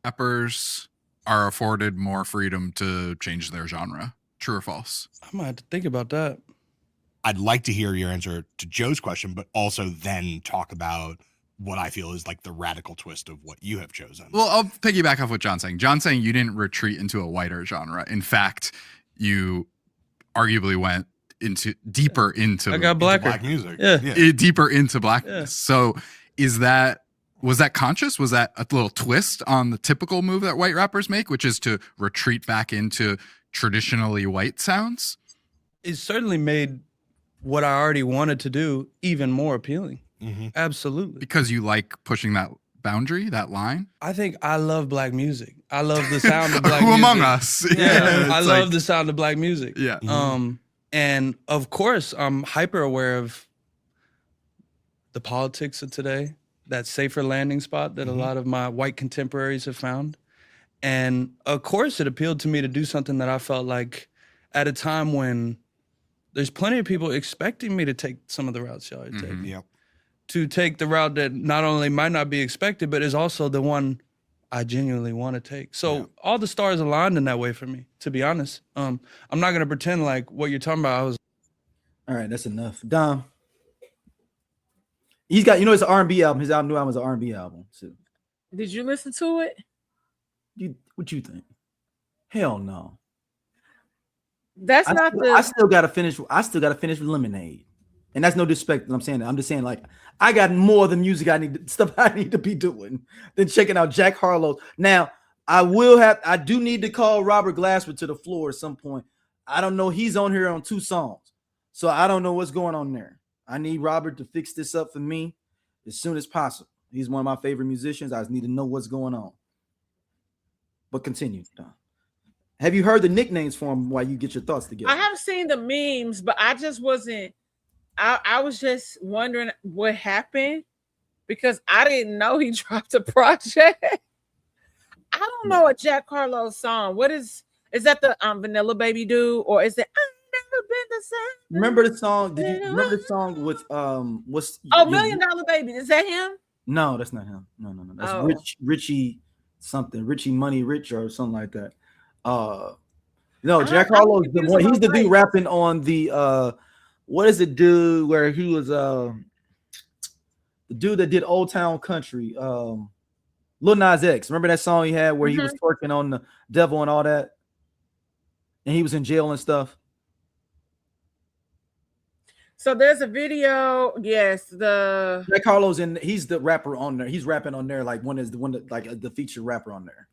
Rappers are afforded more freedom to change their genre. True or false? I might have to think about that. I'd like to hear your answer to Joe's question, but also then talk about what I feel is like the radical twist of what you have chosen. Well, I'll piggyback off what John's saying. John's saying you didn't retreat into a whiter genre. In fact, you arguably went deeper into I got blacker. Black music. Yeah. Deeper into blackness. Yeah. So was that conscious? Was that a little twist on the typical move that white rappers make, which is to retreat back into traditionally white sounds? It certainly made what I already wanted to do even more appealing. Mm-hmm. Absolutely. Because you like pushing that boundary, that line? I think I love Black music. I love the sound of Black Who music. among us? Yeah, I love the sound of Black music. Yeah. And of course, I'm hyper aware of the politics of today, that safer landing spot that a lot of my white contemporaries have found. And of course, it appealed to me to do something that I felt like at a time when there's plenty of people expecting me to take some of the routes y'all are taking. Yep. To take the route that not only might not be expected, but is also the one I genuinely want to take. So all the stars aligned in that way for me, to be honest. I'm not going to pretend like what you're talking about. All right, that's enough. Dom. He's got, it's an R&B album. His new album is an R&B album. So Did you listen to it? what you think? Hell no. That's I still gotta finish Lemonade. And that's no disrespect that I'm saying that. I'm just saying, like, I got more than music I need to be doing than checking out Jack Harlow. Now, I do need to call Robert Glasper to the floor at some point. I don't know. He's on here on 2 songs. So I don't know what's going on there. I need Robert to fix this up for me as soon as possible. He's one of my favorite musicians. I just need to know what's going on. But continue, Don. Have you heard the nicknames for him while you get your thoughts together? I have seen the memes, but I just wasn't. I was just wondering what happened because I didn't know he dropped a project. I don't know a Jack Harlow song. What is that the Vanilla Baby dude, or is it I've never been the same? Remember the song? Did you remember the song with what's $1 Million Baby? Is that him? No, that's not him. No. That's Richie something, Richie Money Rich or something like that. No, Jack Harlow is the one. He's the dude rapping on the what is it, dude? Where he was the dude that did Old Town Country, Lil Nas X. Remember that song he had where he was twerking on the devil and all that, and he was in jail and stuff. So there's a video. Yes, Jack Harlow's in. He's the rapper on there. He's rapping on there like the featured rapper on there.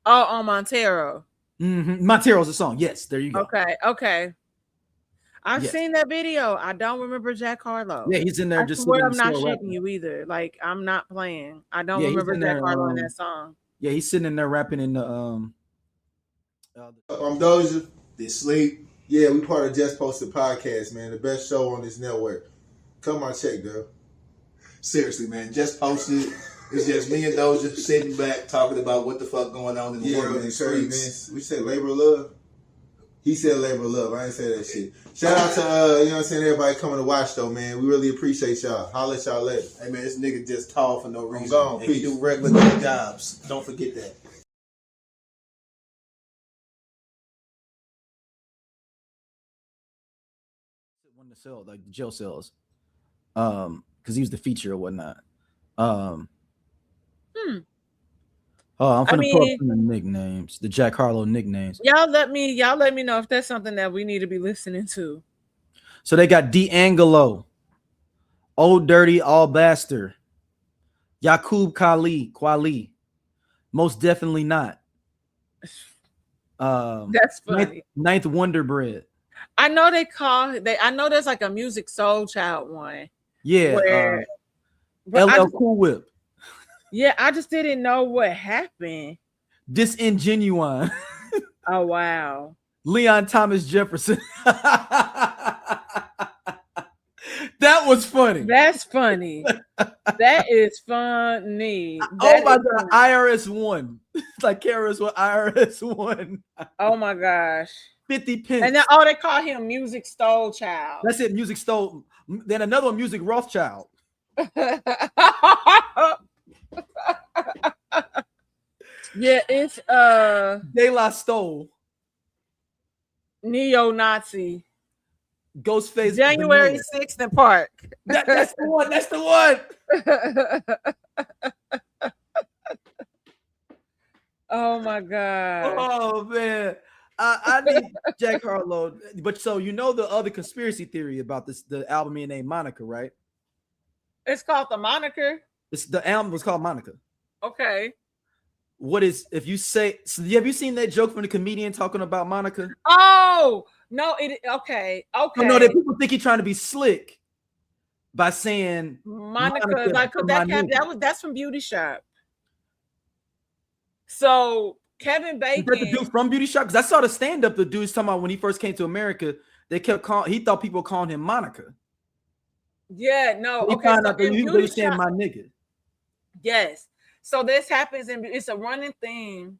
Oh, on Montero. Montero's a song. Yes, there you go. Okay. I've seen that video. I don't remember Jack Harlow. Yeah, he's in there. I'm not shitting you either. Like, I'm not playing. I don't remember Jack Harlow in that song. Yeah, he's sitting in there rapping in the I'm Doja. This sleep. Yeah, we part of Just Posted Podcast, man. The best show on this network. Come on, check, girl. Seriously, man. Just Posted. It's just me and Doja sitting back talking about what the fuck going on in the world and the streets. We said labor of love. He said labor of love. I ain't say that shit. Shout out to everybody coming to watch though, man. We really appreciate y'all. Holla at y'all later. Hey man, this nigga just tall for no reason. Gone. And he do regular day jobs. Don't forget that. One to sell like the jail cells, because he was the feature or whatnot. I'm gonna pull up the nicknames, the Jack Harlow nicknames. Y'all let me know if that's something that we need to be listening to. So they got D'Angelo, Old Dirty All Bastard. Yaqub Kweli. Most definitely not. That's funny. Ninth Wonder Bread. I know I know there's like a Music Soul Child one. Yeah. Where, LL Cool Whip. Yeah, I just didn't know what happened. Disingenuine. Oh wow. Leon Thomas Jefferson. That was funny. That's funny. That is funny. Oh my god, IRS 1. It's like KRS One, IRS 1. Oh my gosh. 50 pence. And then they call him Music Stole Child. That's it, Music Stole. Then another one, Music Rothschild. Yeah, it's De La Stole. Neo-Nazi. Ghostface. January 6th in Park. That's the one. That's the one. Oh my god. Oh man. I need Jack Harlow. But so you know the other conspiracy theory about this, the album named Monica, right? It's called The Moniker. The album was called Monica. Okay. What is, if you say, so have you seen that joke from the comedian talking about Monica? Oh no, okay. No, that people think he's trying to be slick by saying Monica like that's from Beauty Shop. So Kevin Bacon. Is that the dude from Beauty Shop? Because I saw the stand-up the dude's talking about when he first came to America, they kept calling, he thought people calling him Monica. Yeah, no. He okay, found so out that he was saying my nigga. Yes. So this happens, and it's a running theme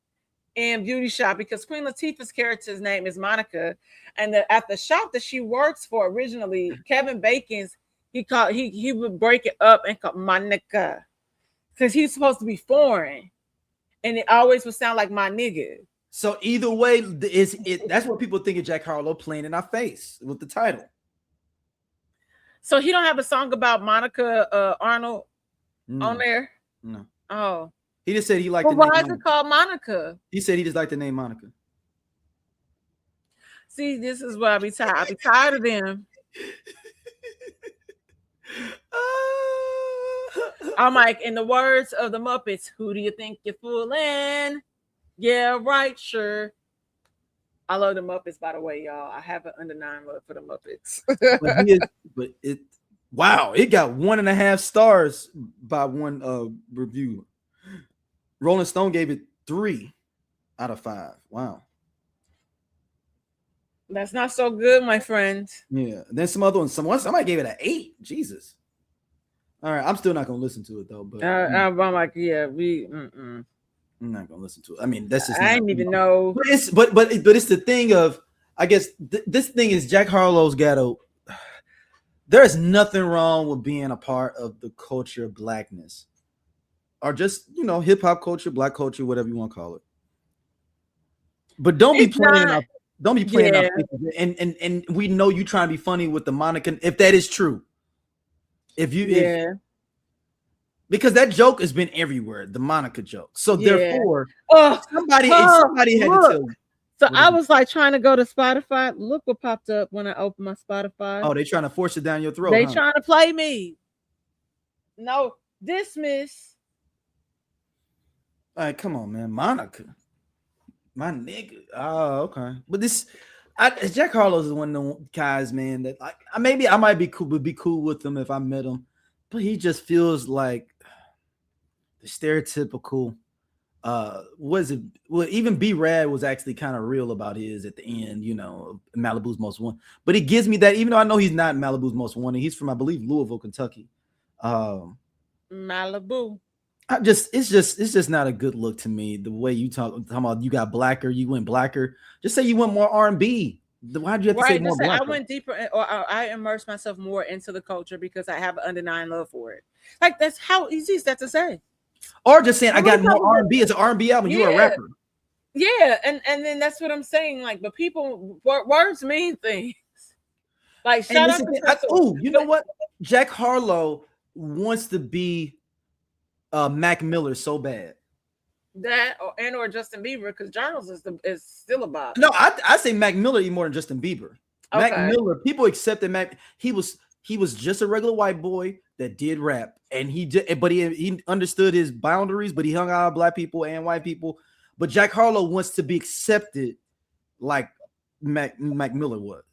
in Beauty Shop because Queen Latifah's character's name is Monica, and at the shop that she works for originally, Kevin Bacon's he would break it up and call Monica because he's supposed to be foreign, and it always would sound like my nigga. So either way, that's what people think of Jack Harlow playing in our face with the title. So he don't have a song about Monica Arnold on there? No. Oh. He just said he liked the name. Why is it called Monica? He said he just liked the name Monica. See, this is where I be tired. I be tired of them. I'm like, in the words of the Muppets, who do you think you're fooling? Yeah, right, sure. I love the Muppets, by the way, y'all. I have an undeniable love for the Muppets. Wow, it got 1.5 stars by one review. Rolling Stone gave it 3 out of 5. Wow. That's not so good, my friend. Yeah. Then some other ones, somebody gave it an 8. Jesus. All right, I'm still not gonna listen to it though. But I'm like, yeah, I'm not gonna listen to it. I mean, that's just I didn't even know. But it's the thing of, I guess this thing is Jack Harlow's got a. There's nothing wrong with being a part of the culture of blackness, or just hip hop culture, black culture, whatever you want to call it. But don't be playing our and we know you trying to be funny with the Monica, if that is true. Because that joke has been everywhere, the Monica joke. So therefore, somebody had to tell you. So I was like trying to go to Spotify. Look what popped up when I opened my Spotify. Oh, they trying to force it down your throat. They trying to play me. No, dismiss. All right, come on, man. Monica. My nigga. Oh, okay. But Jack Harlow is one of the guys, man, that I might be cool, would be cool with him if I met him. But he just feels like the stereotypical. Even B Rad was actually kind of real about his at the end, Malibu's Most Wanted. But it gives me that, even though I know he's not Malibu's Most Wanted, he's from, I believe, Louisville, Kentucky. Malibu. It's just not a good look to me. The way you talking about you got blacker, you went blacker. Just say you went more R&B. Why'd you have to say more blacker? I went deeper, or I immersed myself more into the culture because I have an undeniable love for it. Like, that's how easy is that to say? Or just saying I got more R&B. It's an R&B album. You're a rapper. Yeah, and then that's what I'm saying. Like, but people, words mean things. Like, shout out to you know what? Jack Harlow wants to be Mac Miller so bad. That or Justin Bieber, because Journals is still about. No, I say Mac Miller even more than Justin Bieber. Okay. Mac Miller, people accepted Mac. He was He was just a regular white boy that did rap, and he understood his boundaries, but he hung out with black people and white people. But Jack Harlow wants to be accepted like Mac Miller was.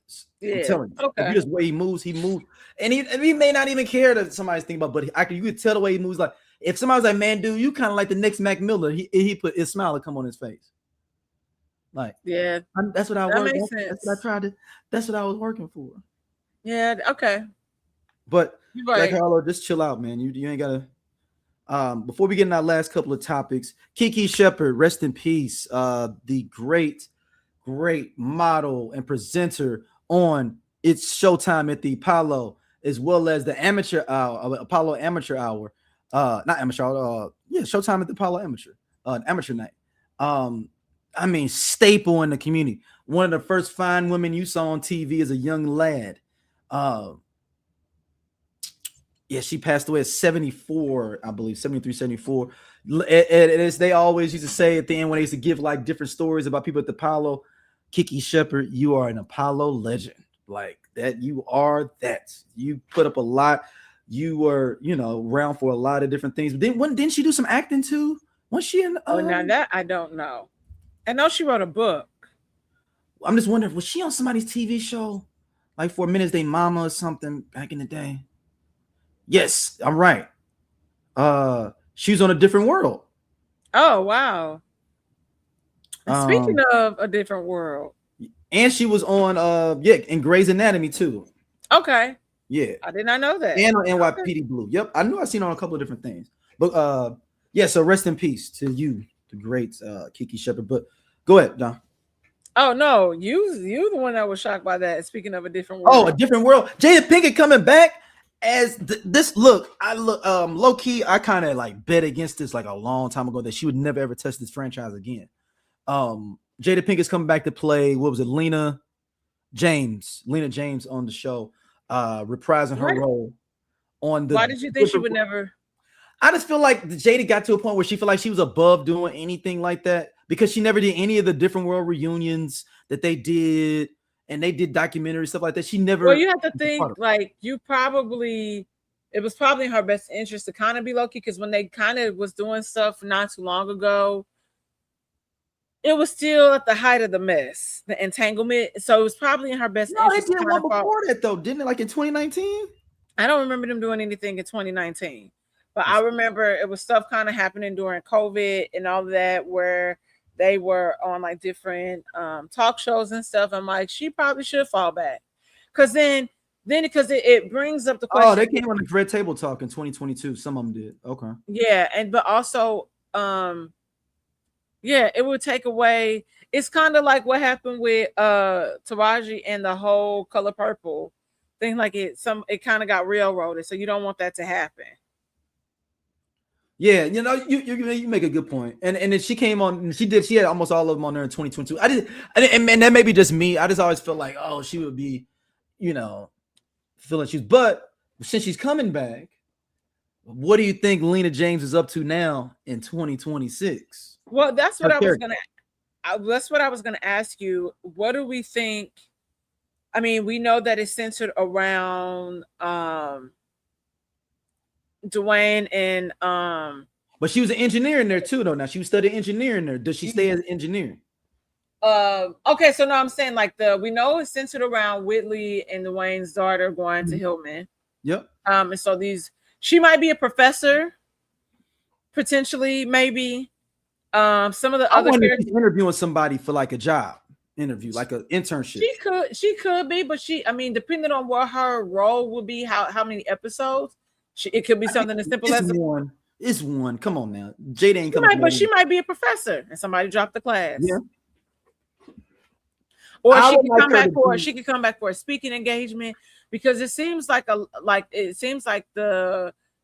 Yeah. I'm telling you. Okay. Just the way he moves, and he may not even care that somebody's thinking about, but you could tell the way he moves. Like if somebody's like, "Man, dude, you kind of like the next Mac Miller," he put his smile to come on his face. Like, yeah, that's what I that worked. makes That's sense. what I tried to. That's what I was working for. Yeah. Okay. But You're right. Jack Harlow, just chill out, man. You ain't gotta. Before we get in our last couple of topics, Kiki Shepard, rest in peace. The great model and presenter on It's Showtime at the Apollo, as well as the amateur Apollo Amateur Hour. Not amateur hour. Showtime at the Apollo Amateur Night. I mean, staple in the community. One of the first fine women you saw on TV as a young lad. She passed away at 74, I believe, 73, 74. And as they always used to say at the end when they used to give like different stories about people at the Apollo, Kiki Shepard, you are an Apollo legend. Like that, you are that. You put up a lot. You were, around for a lot of different things. But didn't she do some acting too? Was she in? Now that I don't know. I know she wrote a book. I'm just wondering, was she on somebody's TV show, like for Minutes Day Mama or something back in the day? Yes, I'm right. She was on A Different World. Oh wow! Speaking of A Different World, and she was on in Grey's Anatomy too. Okay. Yeah, I did not know that. And on NYPD Blue. Yep, I knew I've seen her on a couple of different things. But so rest in peace to you, the great Kiki Shepard. But go ahead, Don. Oh no, you the one that was shocked by that. Speaking of A Different World. Oh, A Different World. Jada Pinkett coming back as this. Look, I look low key. I kind of like bet against this like a long time ago that she would never ever touch this franchise again. Jada Pinkett's coming back to play. What was it, Lena James on the show, reprising her role on the. Why did you think she would never? I just feel like Jada got to a point where she felt like she was above doing anything like that because she never did any of the Different World reunions that they did, and they did documentary stuff like that. She never. Well, you have to think like it was probably in her best interest to kind of be low-key because when they kind of was doing stuff not too long ago, it was still at the height of the mess, the entanglement. So it was probably in her best interest. They did one before that though, didn't it? Like in 2019. I don't remember them doing anything in 2019. But I remember it was stuff kind of happening during COVID and all of that where they were on like different talk shows and stuff. I'm like, she probably should fall back. Because then because it brings up the question. Oh, they came on the Red Table Talk in 2022. Some of them did. Okay. Yeah. But also, it would take away. It's kind of like what happened with Taraji and the whole Color Purple thing. Like it kind of got railroaded. So you don't want that to happen. Yeah, you make a good point. And then she came on, she had almost all of them on there in 2022. And that may be just me. I just always feel like, oh, she would be, feeling she's, but since she's coming back, what do you think Lena James is up to now in 2026? Well, that's what I was gonna ask you. What do we think? I mean, we know that it's centered around Dwayne and but she was an engineer in there too though. Now she was studying engineering there. Does she stay as an engineer? Okay, so now I'm saying like we know it's centered around Whitley and Dwayne's daughter going to Hillman. Yep. And so she might be a professor, potentially, maybe. Some of the other characters interviewing somebody for like a job interview, like an internship. She could be, but depending on what her role would be, how many episodes. It could be something as simple as one. It's one. Come on now, Jada ain't coming. But she might be a professor, and somebody dropped the class. Yeah. Or she could come back for a speaking engagement because it seems like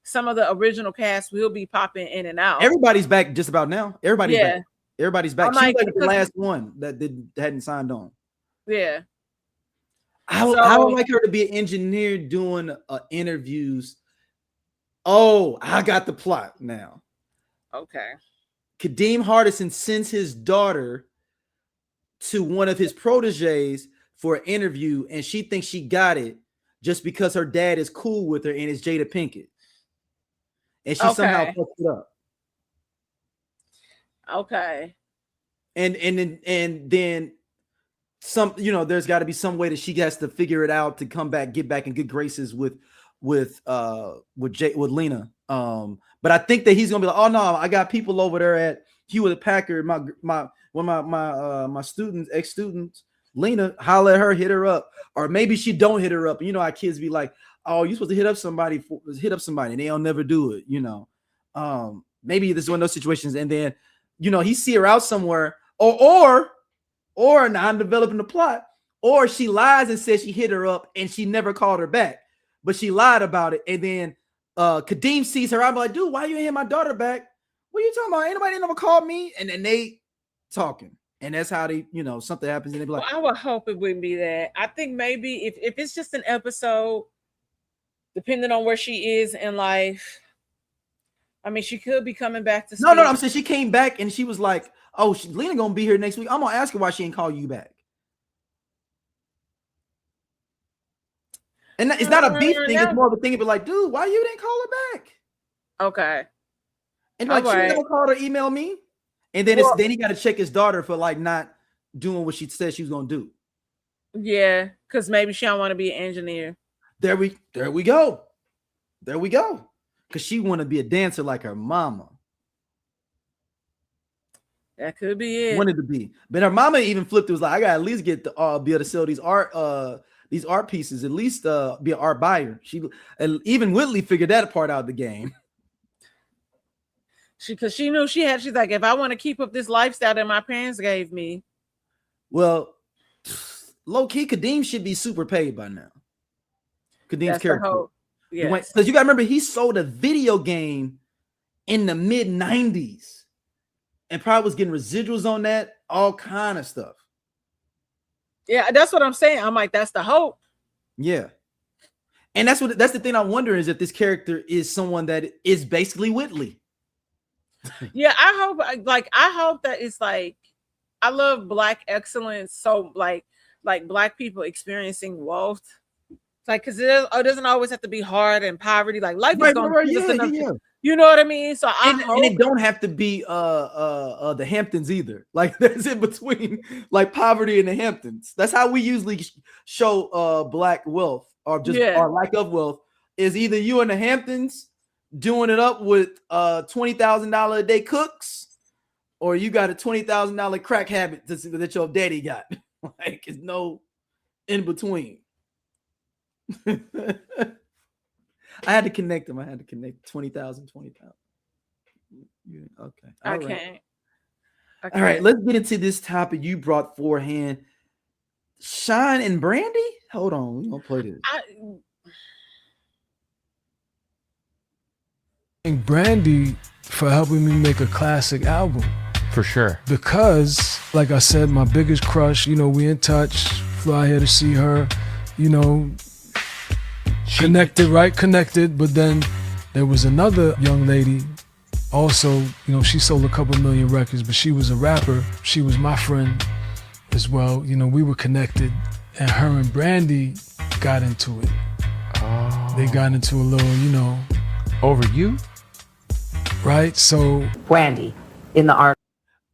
some of the original cast will be popping in and out. Everybody's back just about now. Everybody's back. Everybody's back. She was like the last one that hadn't signed on. Yeah. I would like her to be an engineer doing interviews. Oh, I got the plot now. Okay. Kadeem Hardison sends his daughter to one of his proteges for an interview, and she thinks she got it. just because her dad is cool with her and it's Jada Pinkett. And she somehow fucked it up. Okay. And then some, you know, there's got to be some way that she has to figure it out to come back, get back in good graces with Lena. But I think that he's gonna be like, oh no, I got people over there at Hewlett Packard. My students, ex-students, Lena, holler at her, hit her up, or maybe she don't hit her up. You know how kids be like, oh, you're supposed to hit up somebody, and they'll never do it. You know, maybe this is one of those situations, and then you know he see her out somewhere, or now I'm developing the plot, or she lies and says she hit her up and she never called her back, but she lied about it, and then Kadeem sees her. I'm like, dude, why you ain't hit my daughter back? What are you talking about? Ain't nobody never called me. And then they talking, and that's how they, you know, something happens, and they be like, well, I would hope it wouldn't be that. I think maybe if it's just an episode, depending on where she is in life. I mean, she could be coming back to. No, I'm saying she came back and she was like, oh, Lena gonna be here next week. I'm gonna ask her why she ain't call you back. And it's not a beef thing, it's more of a thing, but like, dude, why you didn't call her back? Okay. And like, she never called or emailed me. And then then he got to check his daughter for like not doing what she said she was gonna do. Yeah, because maybe she don't want to be an engineer. There we go. Because she want to be a dancer like her mama. That could be it. Wanted to be, but her mama even flipped. It was like, I gotta at least get the be able to sell these art pieces. At least be an art buyer. And even Whitley figured that part out of the game. Because she knew she's like, if I want to keep up this lifestyle that my parents gave me. Well, low key, Kadeem should be super paid by now. Kadeem's character. Yes. Because you gotta remember, he sold a video game in the mid-90s and probably was getting residuals on that, all kind of stuff. Yeah, that's what I'm saying. I'm like, that's the hope. Yeah. And that's the thing I'm wondering, is if this character is someone that is basically Whitley. Yeah, I hope that it's like, I love Black excellence. So like Black people experiencing wealth. Like, because it doesn't always have to be hard and poverty. Like, life is going to You know what I mean? So and it don't have to be the Hamptons either. Like, there's in between like poverty and the Hamptons. That's how we usually show Black wealth, or just our lack of wealth, is either you in the Hamptons doing it up with $20,000 a day cooks, or you got a $20,000 crack habit that your daddy got. Like, it's no in between. I had to connect them. 20,000. Yeah, okay. I can't. All right, let's get into this topic you brought forehand. Shine and Brandy? Hold on, we're gonna play this. Thank Brandy for helping me make a classic album. For sure. Because, like I said, my biggest crush, you know, we in touch, flew out here to see her, you know, connected, but then there was another young lady also, you know, she sold a couple million records, but she was a rapper. She was my friend as well. You know, we were connected, and her and Brandy got into it. Oh. They got into a little, you know. Over you? Right, so. Brandy, in the art.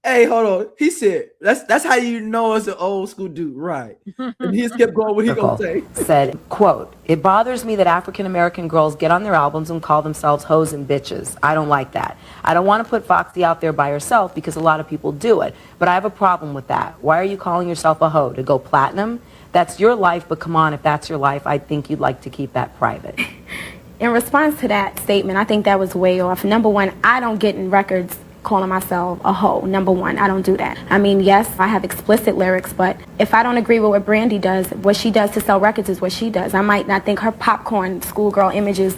Hey, hold on. He said, that's how you know it's an old school dude, right? And he just kept going, what he gonna say? Said, quote, "It bothers me that African-American girls get on their albums and call themselves hoes and bitches. I don't like that. I don't want to put Foxy out there by herself because a lot of people do it, but I have a problem with that. Why are you calling yourself a hoe? To go platinum? That's your life, but come on, if that's your life, I think you'd like to keep that private." In response to that statement, I think that was way off. Number one, I don't get in records calling myself a hoe. Number one, I don't do that. I mean, yes, I have explicit lyrics, but if I don't agree with what Brandy does, what she does to sell records is what she does. I might not think her popcorn schoolgirl image is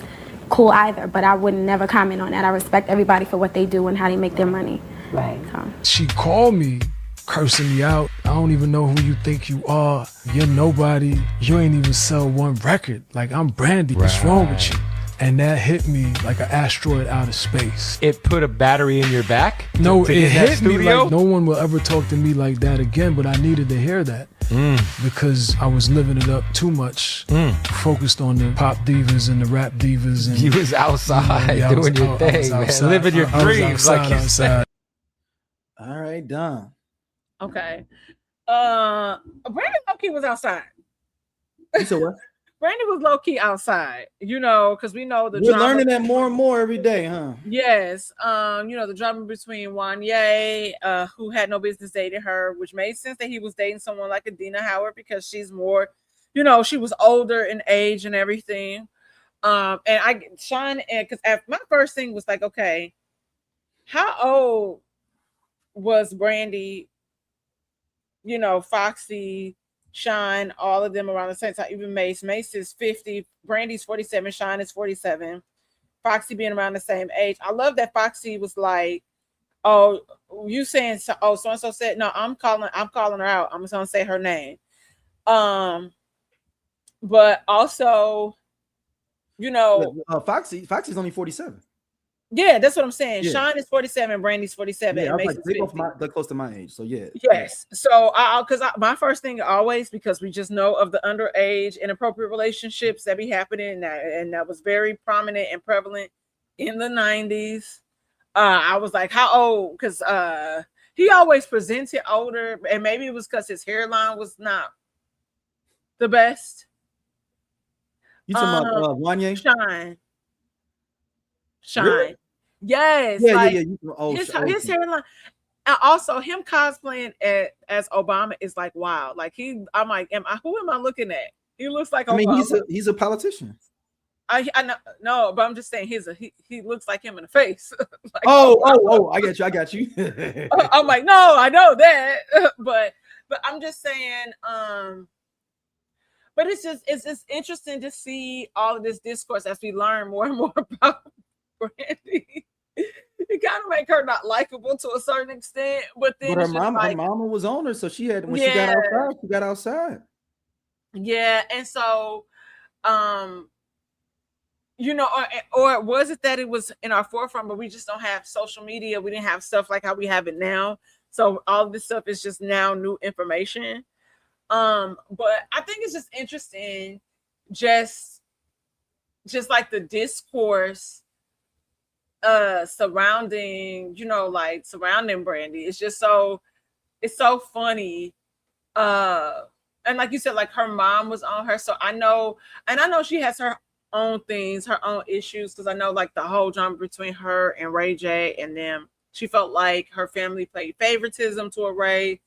cool either, but I would never comment on that. I respect everybody for what they do and how they make their money. Right. So. She called me, cursing me out. I don't even know who you think you are. You're nobody. You ain't even sell one record. Like, I'm Brandy. What's wrong with you? And that hit me like an asteroid out of space. It put a battery in your back? No, to it get in that hit me studio? like no one will ever talk to me like that again, but I needed to hear that. Because I was living it up too much, focused on the pop divas and the rap divas. And You was outside doing your thing, man, living your dreams, like you said. All right, done. Okay. Brandon low-key was outside. You said what? Brandy was low-key outside, you know, because we know the We're drama. learning that more and more every day, huh? Yes. You know, the drama between Wanye, who had no business dating her, which made sense that he was dating someone like Adina Howard because she's more, you know, she was older in age and everything. And Sean, and because my first thing was like, okay, how old was Brandy, you know, Foxy, Sean, all of them around the same time, even Mace. Mace is 50, Brandy's 47, Sean is 47. Foxy being around the same age. I love that Foxy was like, oh, you saying so, oh, so and so said, no, I'm calling her out. I'm just gonna say her name. But also, you know, Foxy's only 47. Yeah, that's what I'm saying. Yeah. Sean is 47, Brandy's 47. Yeah, I and was Mace like, is they both 50. they're close to my age, so yeah. Yes. So my first thing always, because we just know of the underage inappropriate relationships that be happening, and that was very prominent and prevalent in the 90s. I was like, how old? Because he always presented older, and maybe it was because his hairline was not the best. You talking about Wanye? Shine. Really? Yes. Yeah, like, yeah. His hairline. And also him cosplaying as Obama is like wow. Like I'm like, who am I looking at? He looks like Obama. I mean, he's a politician. I know, no, but I'm just saying he looks like him in the face. Like, oh, I got you. I'm like, no, I know that, but I'm just saying, but it's just interesting to see all of this discourse as we learn more and more about Brandy. It kind of make her not likable to a certain extent, but then her mama was on her, so she got outside. She got outside. Yeah, and so, you know, or was it that it was in our forefront, but we just don't have social media? We didn't have stuff like how we have it now, so all of this stuff is just now new information. But I think it's just interesting, just like the discourse surrounding Brandy. It's so funny. And like you said, like her mom was on her, so I know she has her own things, her own issues, because I know like the whole drama between her and Ray J and them, she felt like her family played favoritism to a Ray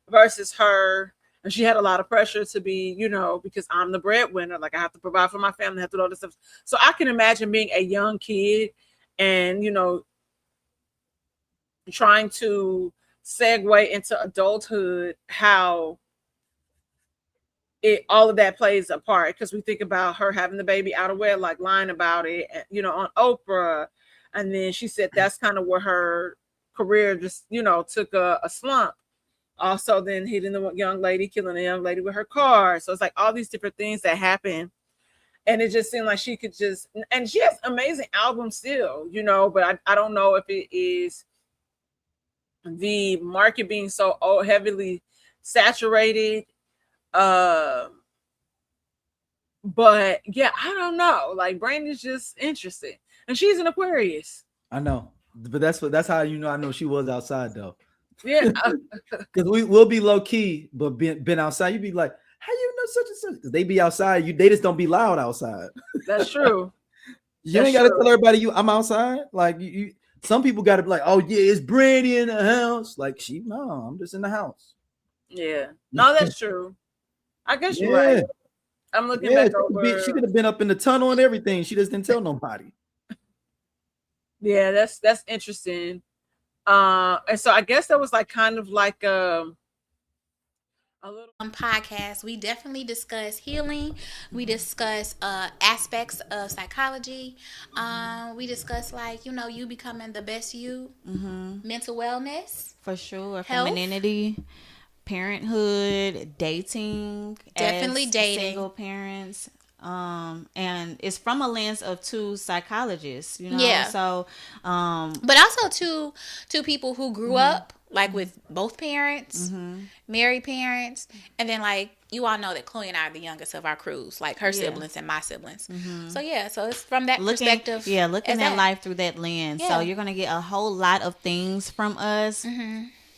versus her, and she had a lot of pressure to be, you know, because I'm the breadwinner, like I have to provide for my family, I have to do all this stuff. So I can imagine being a young kid and, you know, trying to segue into adulthood, how all of that plays a part, because we think about her having the baby out of wedlock, lying about it, you know, on Oprah, and then she said that's kind of where her career just, you know, took a slump. Also, then hitting the young lady, killing the young lady with her car. So it's like all these different things that happen. And it just seemed like she could just, and she has amazing albums still, you know, but I don't know if it is the market being so heavily saturated. But yeah, I don't know. Like Brandy's just interesting. And she's an Aquarius. I know. But that's how you know I know she was outside though. Yeah. Because we'll be low key, but been outside, you'd be like, how you know such and such? Because they be outside, they just don't be loud outside. That's true. You ain't gotta tell everybody I'm outside. Like you some people gotta be like, oh yeah, it's Brandy in the house. Like I'm just in the house. Yeah. No, that's true. I guess you're right. I'm looking back over. She could have been up in the tunnel and everything. She just didn't tell nobody. Yeah, that's interesting. And so I guess that was like kind of like a little podcast. We definitely discuss healing. We discuss aspects of psychology. We discuss like, you know, you becoming the best you, mental wellness. For sure. Health. Femininity, parenthood, dating. Definitely dating. Single parents. And it's from a lens of two psychologists, you know. Yeah. So, but also two people who grew up like with both parents, married parents, and then like you all know that Chloe and I are the youngest of our crews, like her siblings and my siblings. So yeah, so it's from that perspective. Yeah, looking at life through that lens. Yeah. So you're gonna get a whole lot of things from us.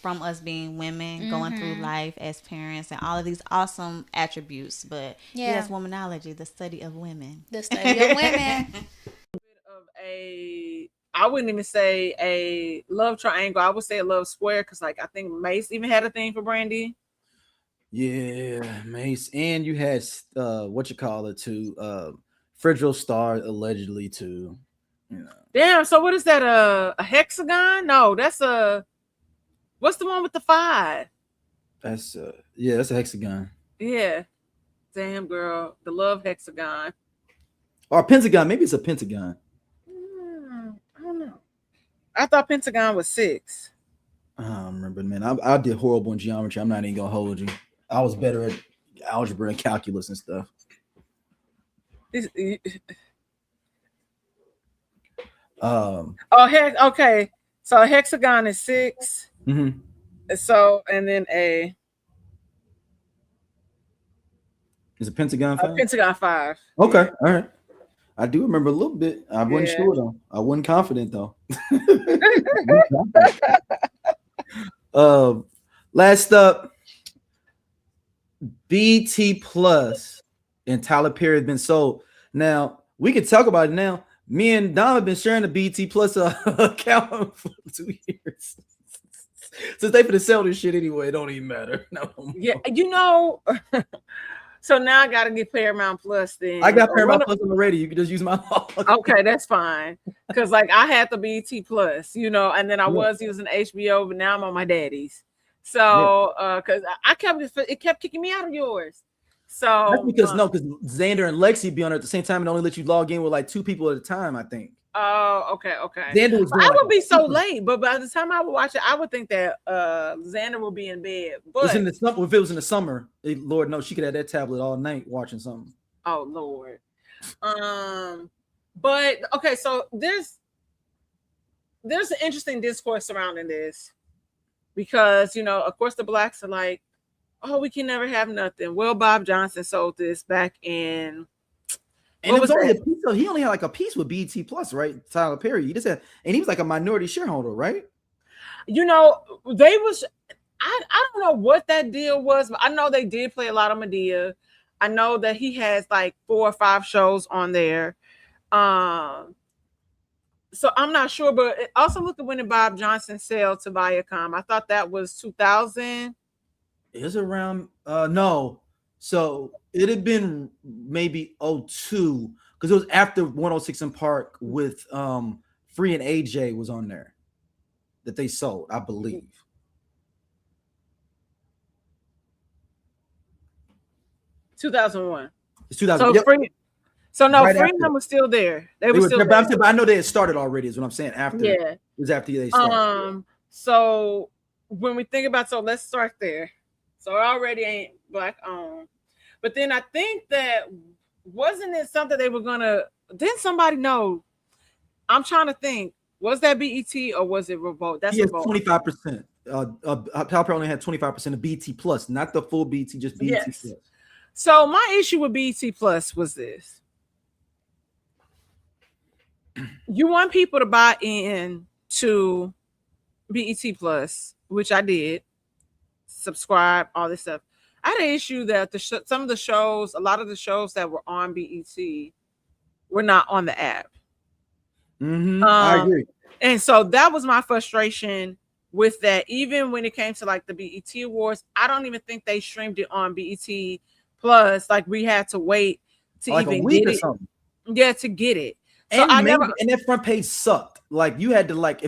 From us being women, going through life as parents, and all of these awesome attributes. But yes, womanology, the study of women. The study of women. I wouldn't even say a love triangle. I would say a love square, because like I think Mace even had a thing for Brandy. Yeah, Mace, and you had what you call it too, Fredro Starr allegedly too. You know. Damn. So what is that? A hexagon? No, that's a. What's the one with the 5? That's that's a hexagon. Yeah. Damn, girl, the love hexagon. Or pentagon? Maybe it's a pentagon. I don't know. I thought pentagon was 6. I don't remember, man. I did horrible in geometry. I'm not even gonna hold you. I was better at algebra and calculus and stuff. Okay. So a hexagon is 6. So and then is a pentagon 5? Pentagon 5. Okay, all right. I do remember a little bit. I wasn't sure though. I wasn't confident though. Last up, BT Plus and Tyler Perry has been sold. Now we can talk about it now. Me and Dom have been sharing the BT Plus account for 2 years. Since they finna sell this shit anyway, it don't even matter. No. Yeah, you know. So now I gotta get Paramount Plus. Then I got Paramount Plus on the radio. You can just use my log. Okay, that's fine. Because like I had the BT Plus, you know, and then I was using HBO, but now I'm on my daddy's. So because it kept kicking me out of yours. So that's because because Xander and Lexi be on it at the same time and only let you log in with like 2 people at a time, I think. Oh, okay. Xander was I would be so late, but by the time I would watch it, I would think that Xander will be in bed. But it's in the summer. If it was in the summer, Lord knows she could have that tablet all night watching something. Oh Lord. But okay, so there's an interesting discourse surrounding this, because you know, of course, the blacks are like, oh, we can never have nothing. Well, Bob Johnson sold this back in. And it was only a piece. So he only had like a piece with BT Plus, right? Tyler Perry. He just had, and he was like a minority shareholder, right? You know, I don't know what that deal was, but I know they did play a lot of Medea. I know that he has like 4 or 5 shows on there. So I'm not sure, but also look at when did Bob Johnson sell to Viacom. I thought that was 2000. It was around no. So it had been maybe 02, because it was after 106 in Park with Free and AJ was on there that they sold, I believe. $2001. It's 2000. So Free, right Freedom was still there. They were still there. But I know they had started already, is what I'm saying. After it was after they started. So when we think about, so let's start there. So it already ain't black owned. But then I think that wasn't it something they were gonna, didn't somebody know? I'm trying to think, was that BET or was it Revolt? That's 25%. Tyler Perry only had 25% of BT Plus, not the full BT, just BT Plus. So my issue with BT Plus was this. You want people to buy in to BET Plus, which I did, subscribe, all this stuff. I had an issue that some of the shows, a lot of the shows that were on BET were not on the app. I agree. And so that was my frustration with that. Even when it came to like the BET Awards, I don't even think they streamed it on BET Plus. Like we had to wait to like even get it. Yeah, to get it. So and and that front page sucked. Like you had to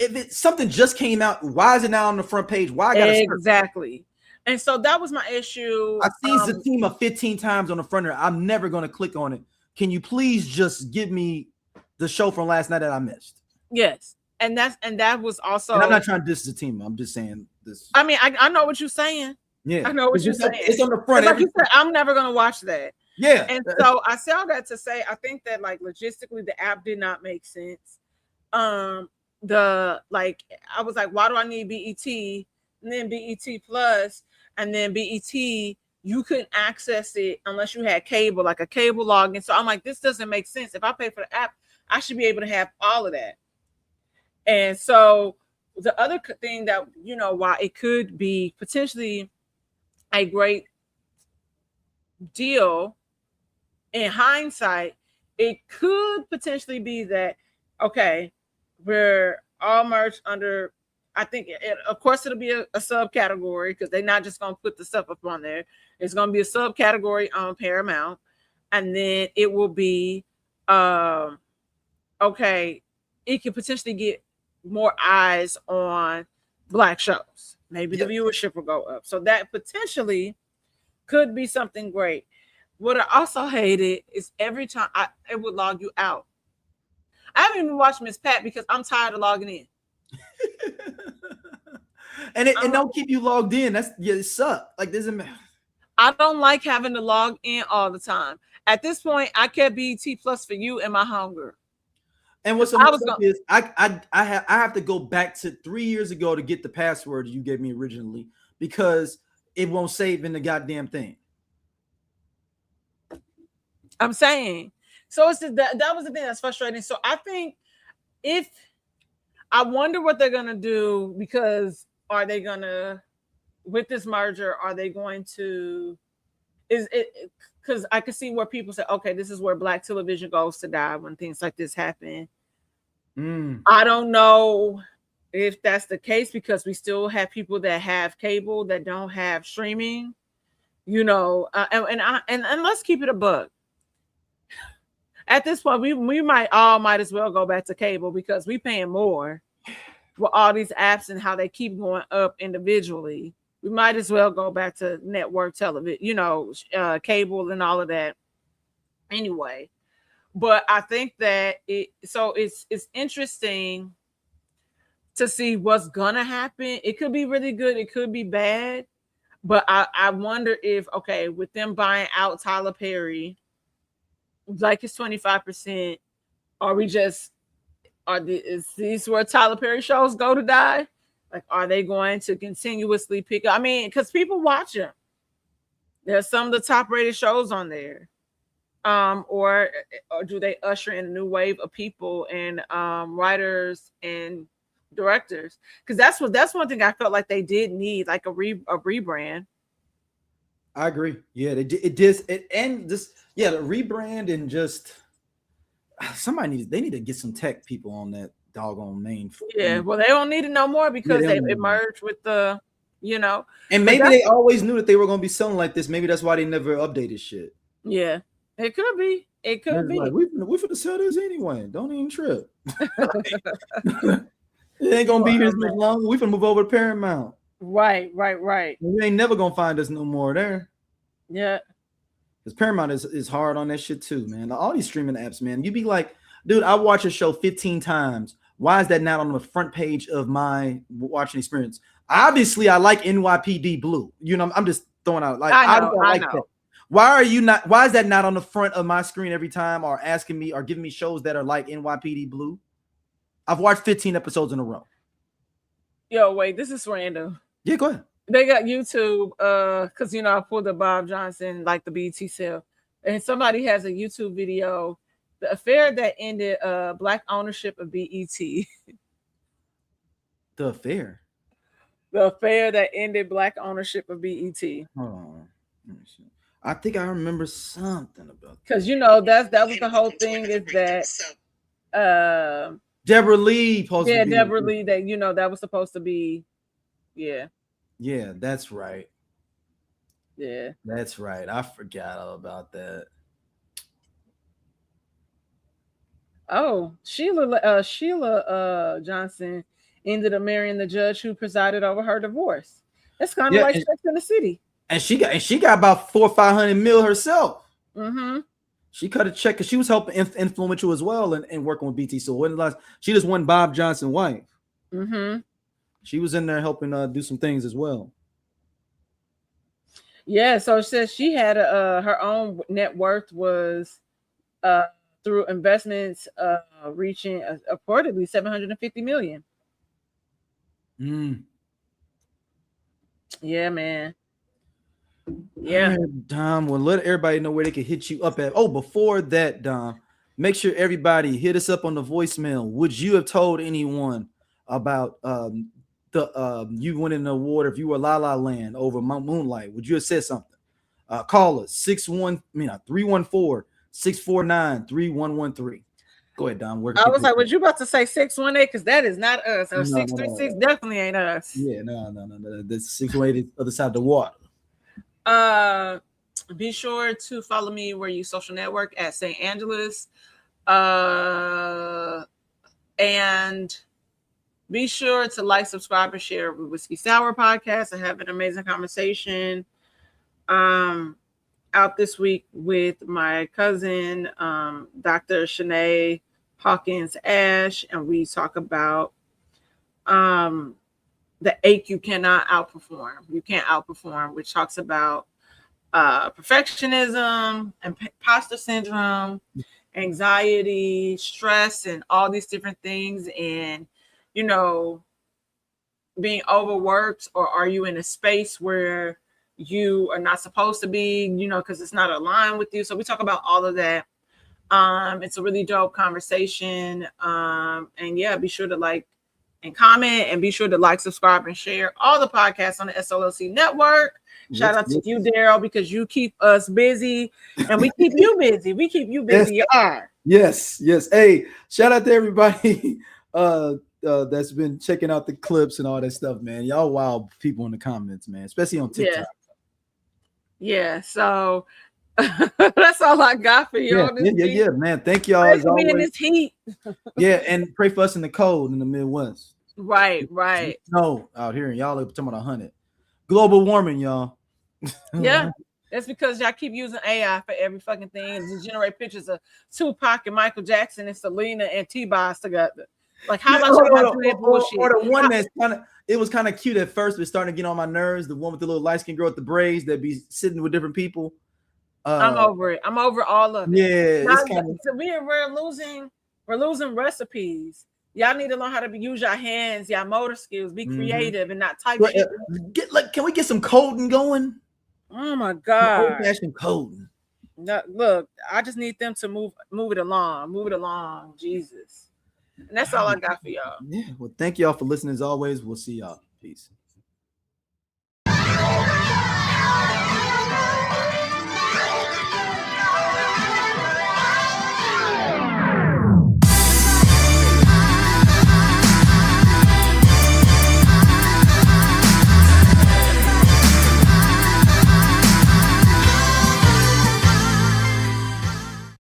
if something just came out, why is it now on the front page? Why I gotta exactly. And so that was my issue. I've seen Zatima 15 times on the front end. I'm never gonna click on it. Can you please just give me the show from last night that I missed? Yes. And that was also, and I'm not trying to diss Zatima. I'm just saying this. I mean, I know what you're saying. Yeah. I know what you're saying. It's on the front. Like you said, I'm never gonna watch that. Yeah. And so I say all that to say, I think that like logistically, the app did not make sense. I was like, why do I need BET and then BET Plus and then BET? You couldn't access it unless you had cable, like a cable login. So I'm like, this doesn't make sense. If I pay for the app, I should be able to have all of that. And so the other thing that, you know, why it could be potentially a great deal in hindsight, it could potentially be that, okay, we're all merged under, I think, of course, it'll be a subcategory because they're not just going to put the stuff up on there. It's going to be a subcategory on Paramount. And then it will be, okay, it could potentially get more eyes on Black shows. Maybe the viewership will go up. So that potentially could be something great. What I also hated is every time it would log you out. I haven't even watched Miss Pat because I'm tired of logging in. and it don't keep you logged in. It sucks. Like, doesn't matter. I don't like having to log in all the time. At this point, I kept BET Plus for you and my hunger. And what's is I have to go back to 3 years ago to get the password you gave me originally because it won't save in the goddamn thing. I'm saying. So it's that was the thing that's frustrating. So I think I wonder what they're gonna do, because are they gonna, with this merger, are they going to, is it, because I can see where people say, okay, this is where Black television goes to die when things like this happen. I don't know if that's the case, because we still have people that have cable that don't have streaming, you know, and let's keep it a buck. At this point, we might as well go back to cable, because we paying more for all these apps and how they keep going up individually. We might as well go back to network television, you know, cable and all of that. Anyway, but I think that it's interesting to see what's gonna happen. It could be really good, it could be bad, but I wonder if, okay, with them buying out Tyler Perry, like it's 25%, is these where Tyler Perry shows go to die? Like, are they going to continuously pick up? I mean, because people watch them. There's some of the top rated shows on there. Or do they usher in a new wave of people and writers and directors? Because that's one thing I felt like they did need, like a rebrand. I agree. Yeah, the rebrand, and just they need to get some tech people on that doggone main. Yeah, well, they don't need it no more because they merged with the, you know. And maybe they always knew that they were going to be selling like this. Maybe that's why they never updated shit. Yeah, it could be. It could be. Like, we finna sell this anyway. Don't even trip. It ain't gonna be here as much longer. We finna move over to Paramount. Right. You ain't never gonna find us no more there. Yeah. Because Paramount is hard on that shit too, man. All these streaming apps, man. You be like, dude, I watch a show 15 times. Why is that not on the front page of my watching experience? Obviously, I like NYPD Blue. You know, I'm just throwing out, like, I like that. Why is that not on the front of my screen every time, or asking me or giving me shows that are like NYPD Blue? I've watched 15 episodes in a row. Yo, wait, this is random. Yeah, go ahead. They got YouTube, because, you know, I pulled up Bob Johnson, like the BET sale, and somebody has a YouTube video, the affair that ended Black ownership of BET. The affair? The affair that ended Black ownership of BET. Hold on. Let me see. I think I remember something about that. Because, you know, that was the whole thing, is that Deborah Lee Deborah Lee, that, you know, that was supposed to be, yeah, that's right. Yeah, that's right. I forgot all about that. Oh, Sheila Johnson ended up marrying the judge who presided over her divorce. That's kind of like Sex in the City. And she got about 400 or 500 mil herself. Mm-hmm. She cut a check because she was helping influential as well and working with BT. So she just won Bob Johnson's wife. Mm-hmm. She was in there helping do some things as well. Yeah, so it says she had her own net worth was through investments reaching reportedly 750 million. Yeah, man. Yeah. Dom, well, let everybody know where they can hit you up at. Oh, before that, Dom, make sure everybody hit us up on the voicemail. Would you have told anyone about you winning an award if you were La La Land over Moonlight? Would you have said something? Call us 314-649-3113. Go ahead, Dom. I was like, was you about to say 618? Because that is not us. Or No, 636 definitely ain't us. Yeah, no. That's 618 other side of the water. Be sure to follow me where you social network at St. Angeles. And be sure to like, subscribe, and share with Whiskey Sour Podcast. I have an amazing conversation out this week with my cousin, Dr. Shanae Hawkins Ash, and we talk about the ache you cannot outperform. You can't outperform, which talks about perfectionism, imposter syndrome, anxiety, stress, and all these different things. And, you know, being overworked, or are you in a space where you are not supposed to be, you know, because it's not aligned with you. So we talk about all of that. It's a really dope conversation. And yeah, be sure to like and comment, and be sure to like, subscribe, and share all the podcasts on the SOLC Network. Shout out to you, Daryl, because you keep us busy and we keep you busy. We keep you busy. Yes. Hey, shout out to everybody that's been checking out the clips and all that stuff, man. Y'all wild people in the comments, man, especially on TikTok. Yeah. So that's all I got for y'all. Yeah, man. Thank y'all. Pray for me in this heat. Yeah, and pray for us in the cold in the Midwest. Right. No, out here, and y'all are talking about 100. Global warming, y'all. Yeah, that's because y'all keep using AI for every fucking thing to generate pictures of Tupac and Michael Jackson and Selena and T-Boz together. Like, how about y'all do that bullshit? Or the one that's it was kind of cute at first, but starting to get on my nerves. The one with the little light-skinned girl with the braids that be sitting with different people. I'm over it. I'm over all of it. Yeah, now, we're losing recipes. Y'all need to learn how to use your hands, y'all motor skills, be creative and not type shit. Can we get some coding going? Oh my God. Old-fashioned coding. No, look, I just need them to move it along, Jesus. And that's all I got for y'all. Yeah, well, thank y'all for listening as always. We'll see y'all. Peace.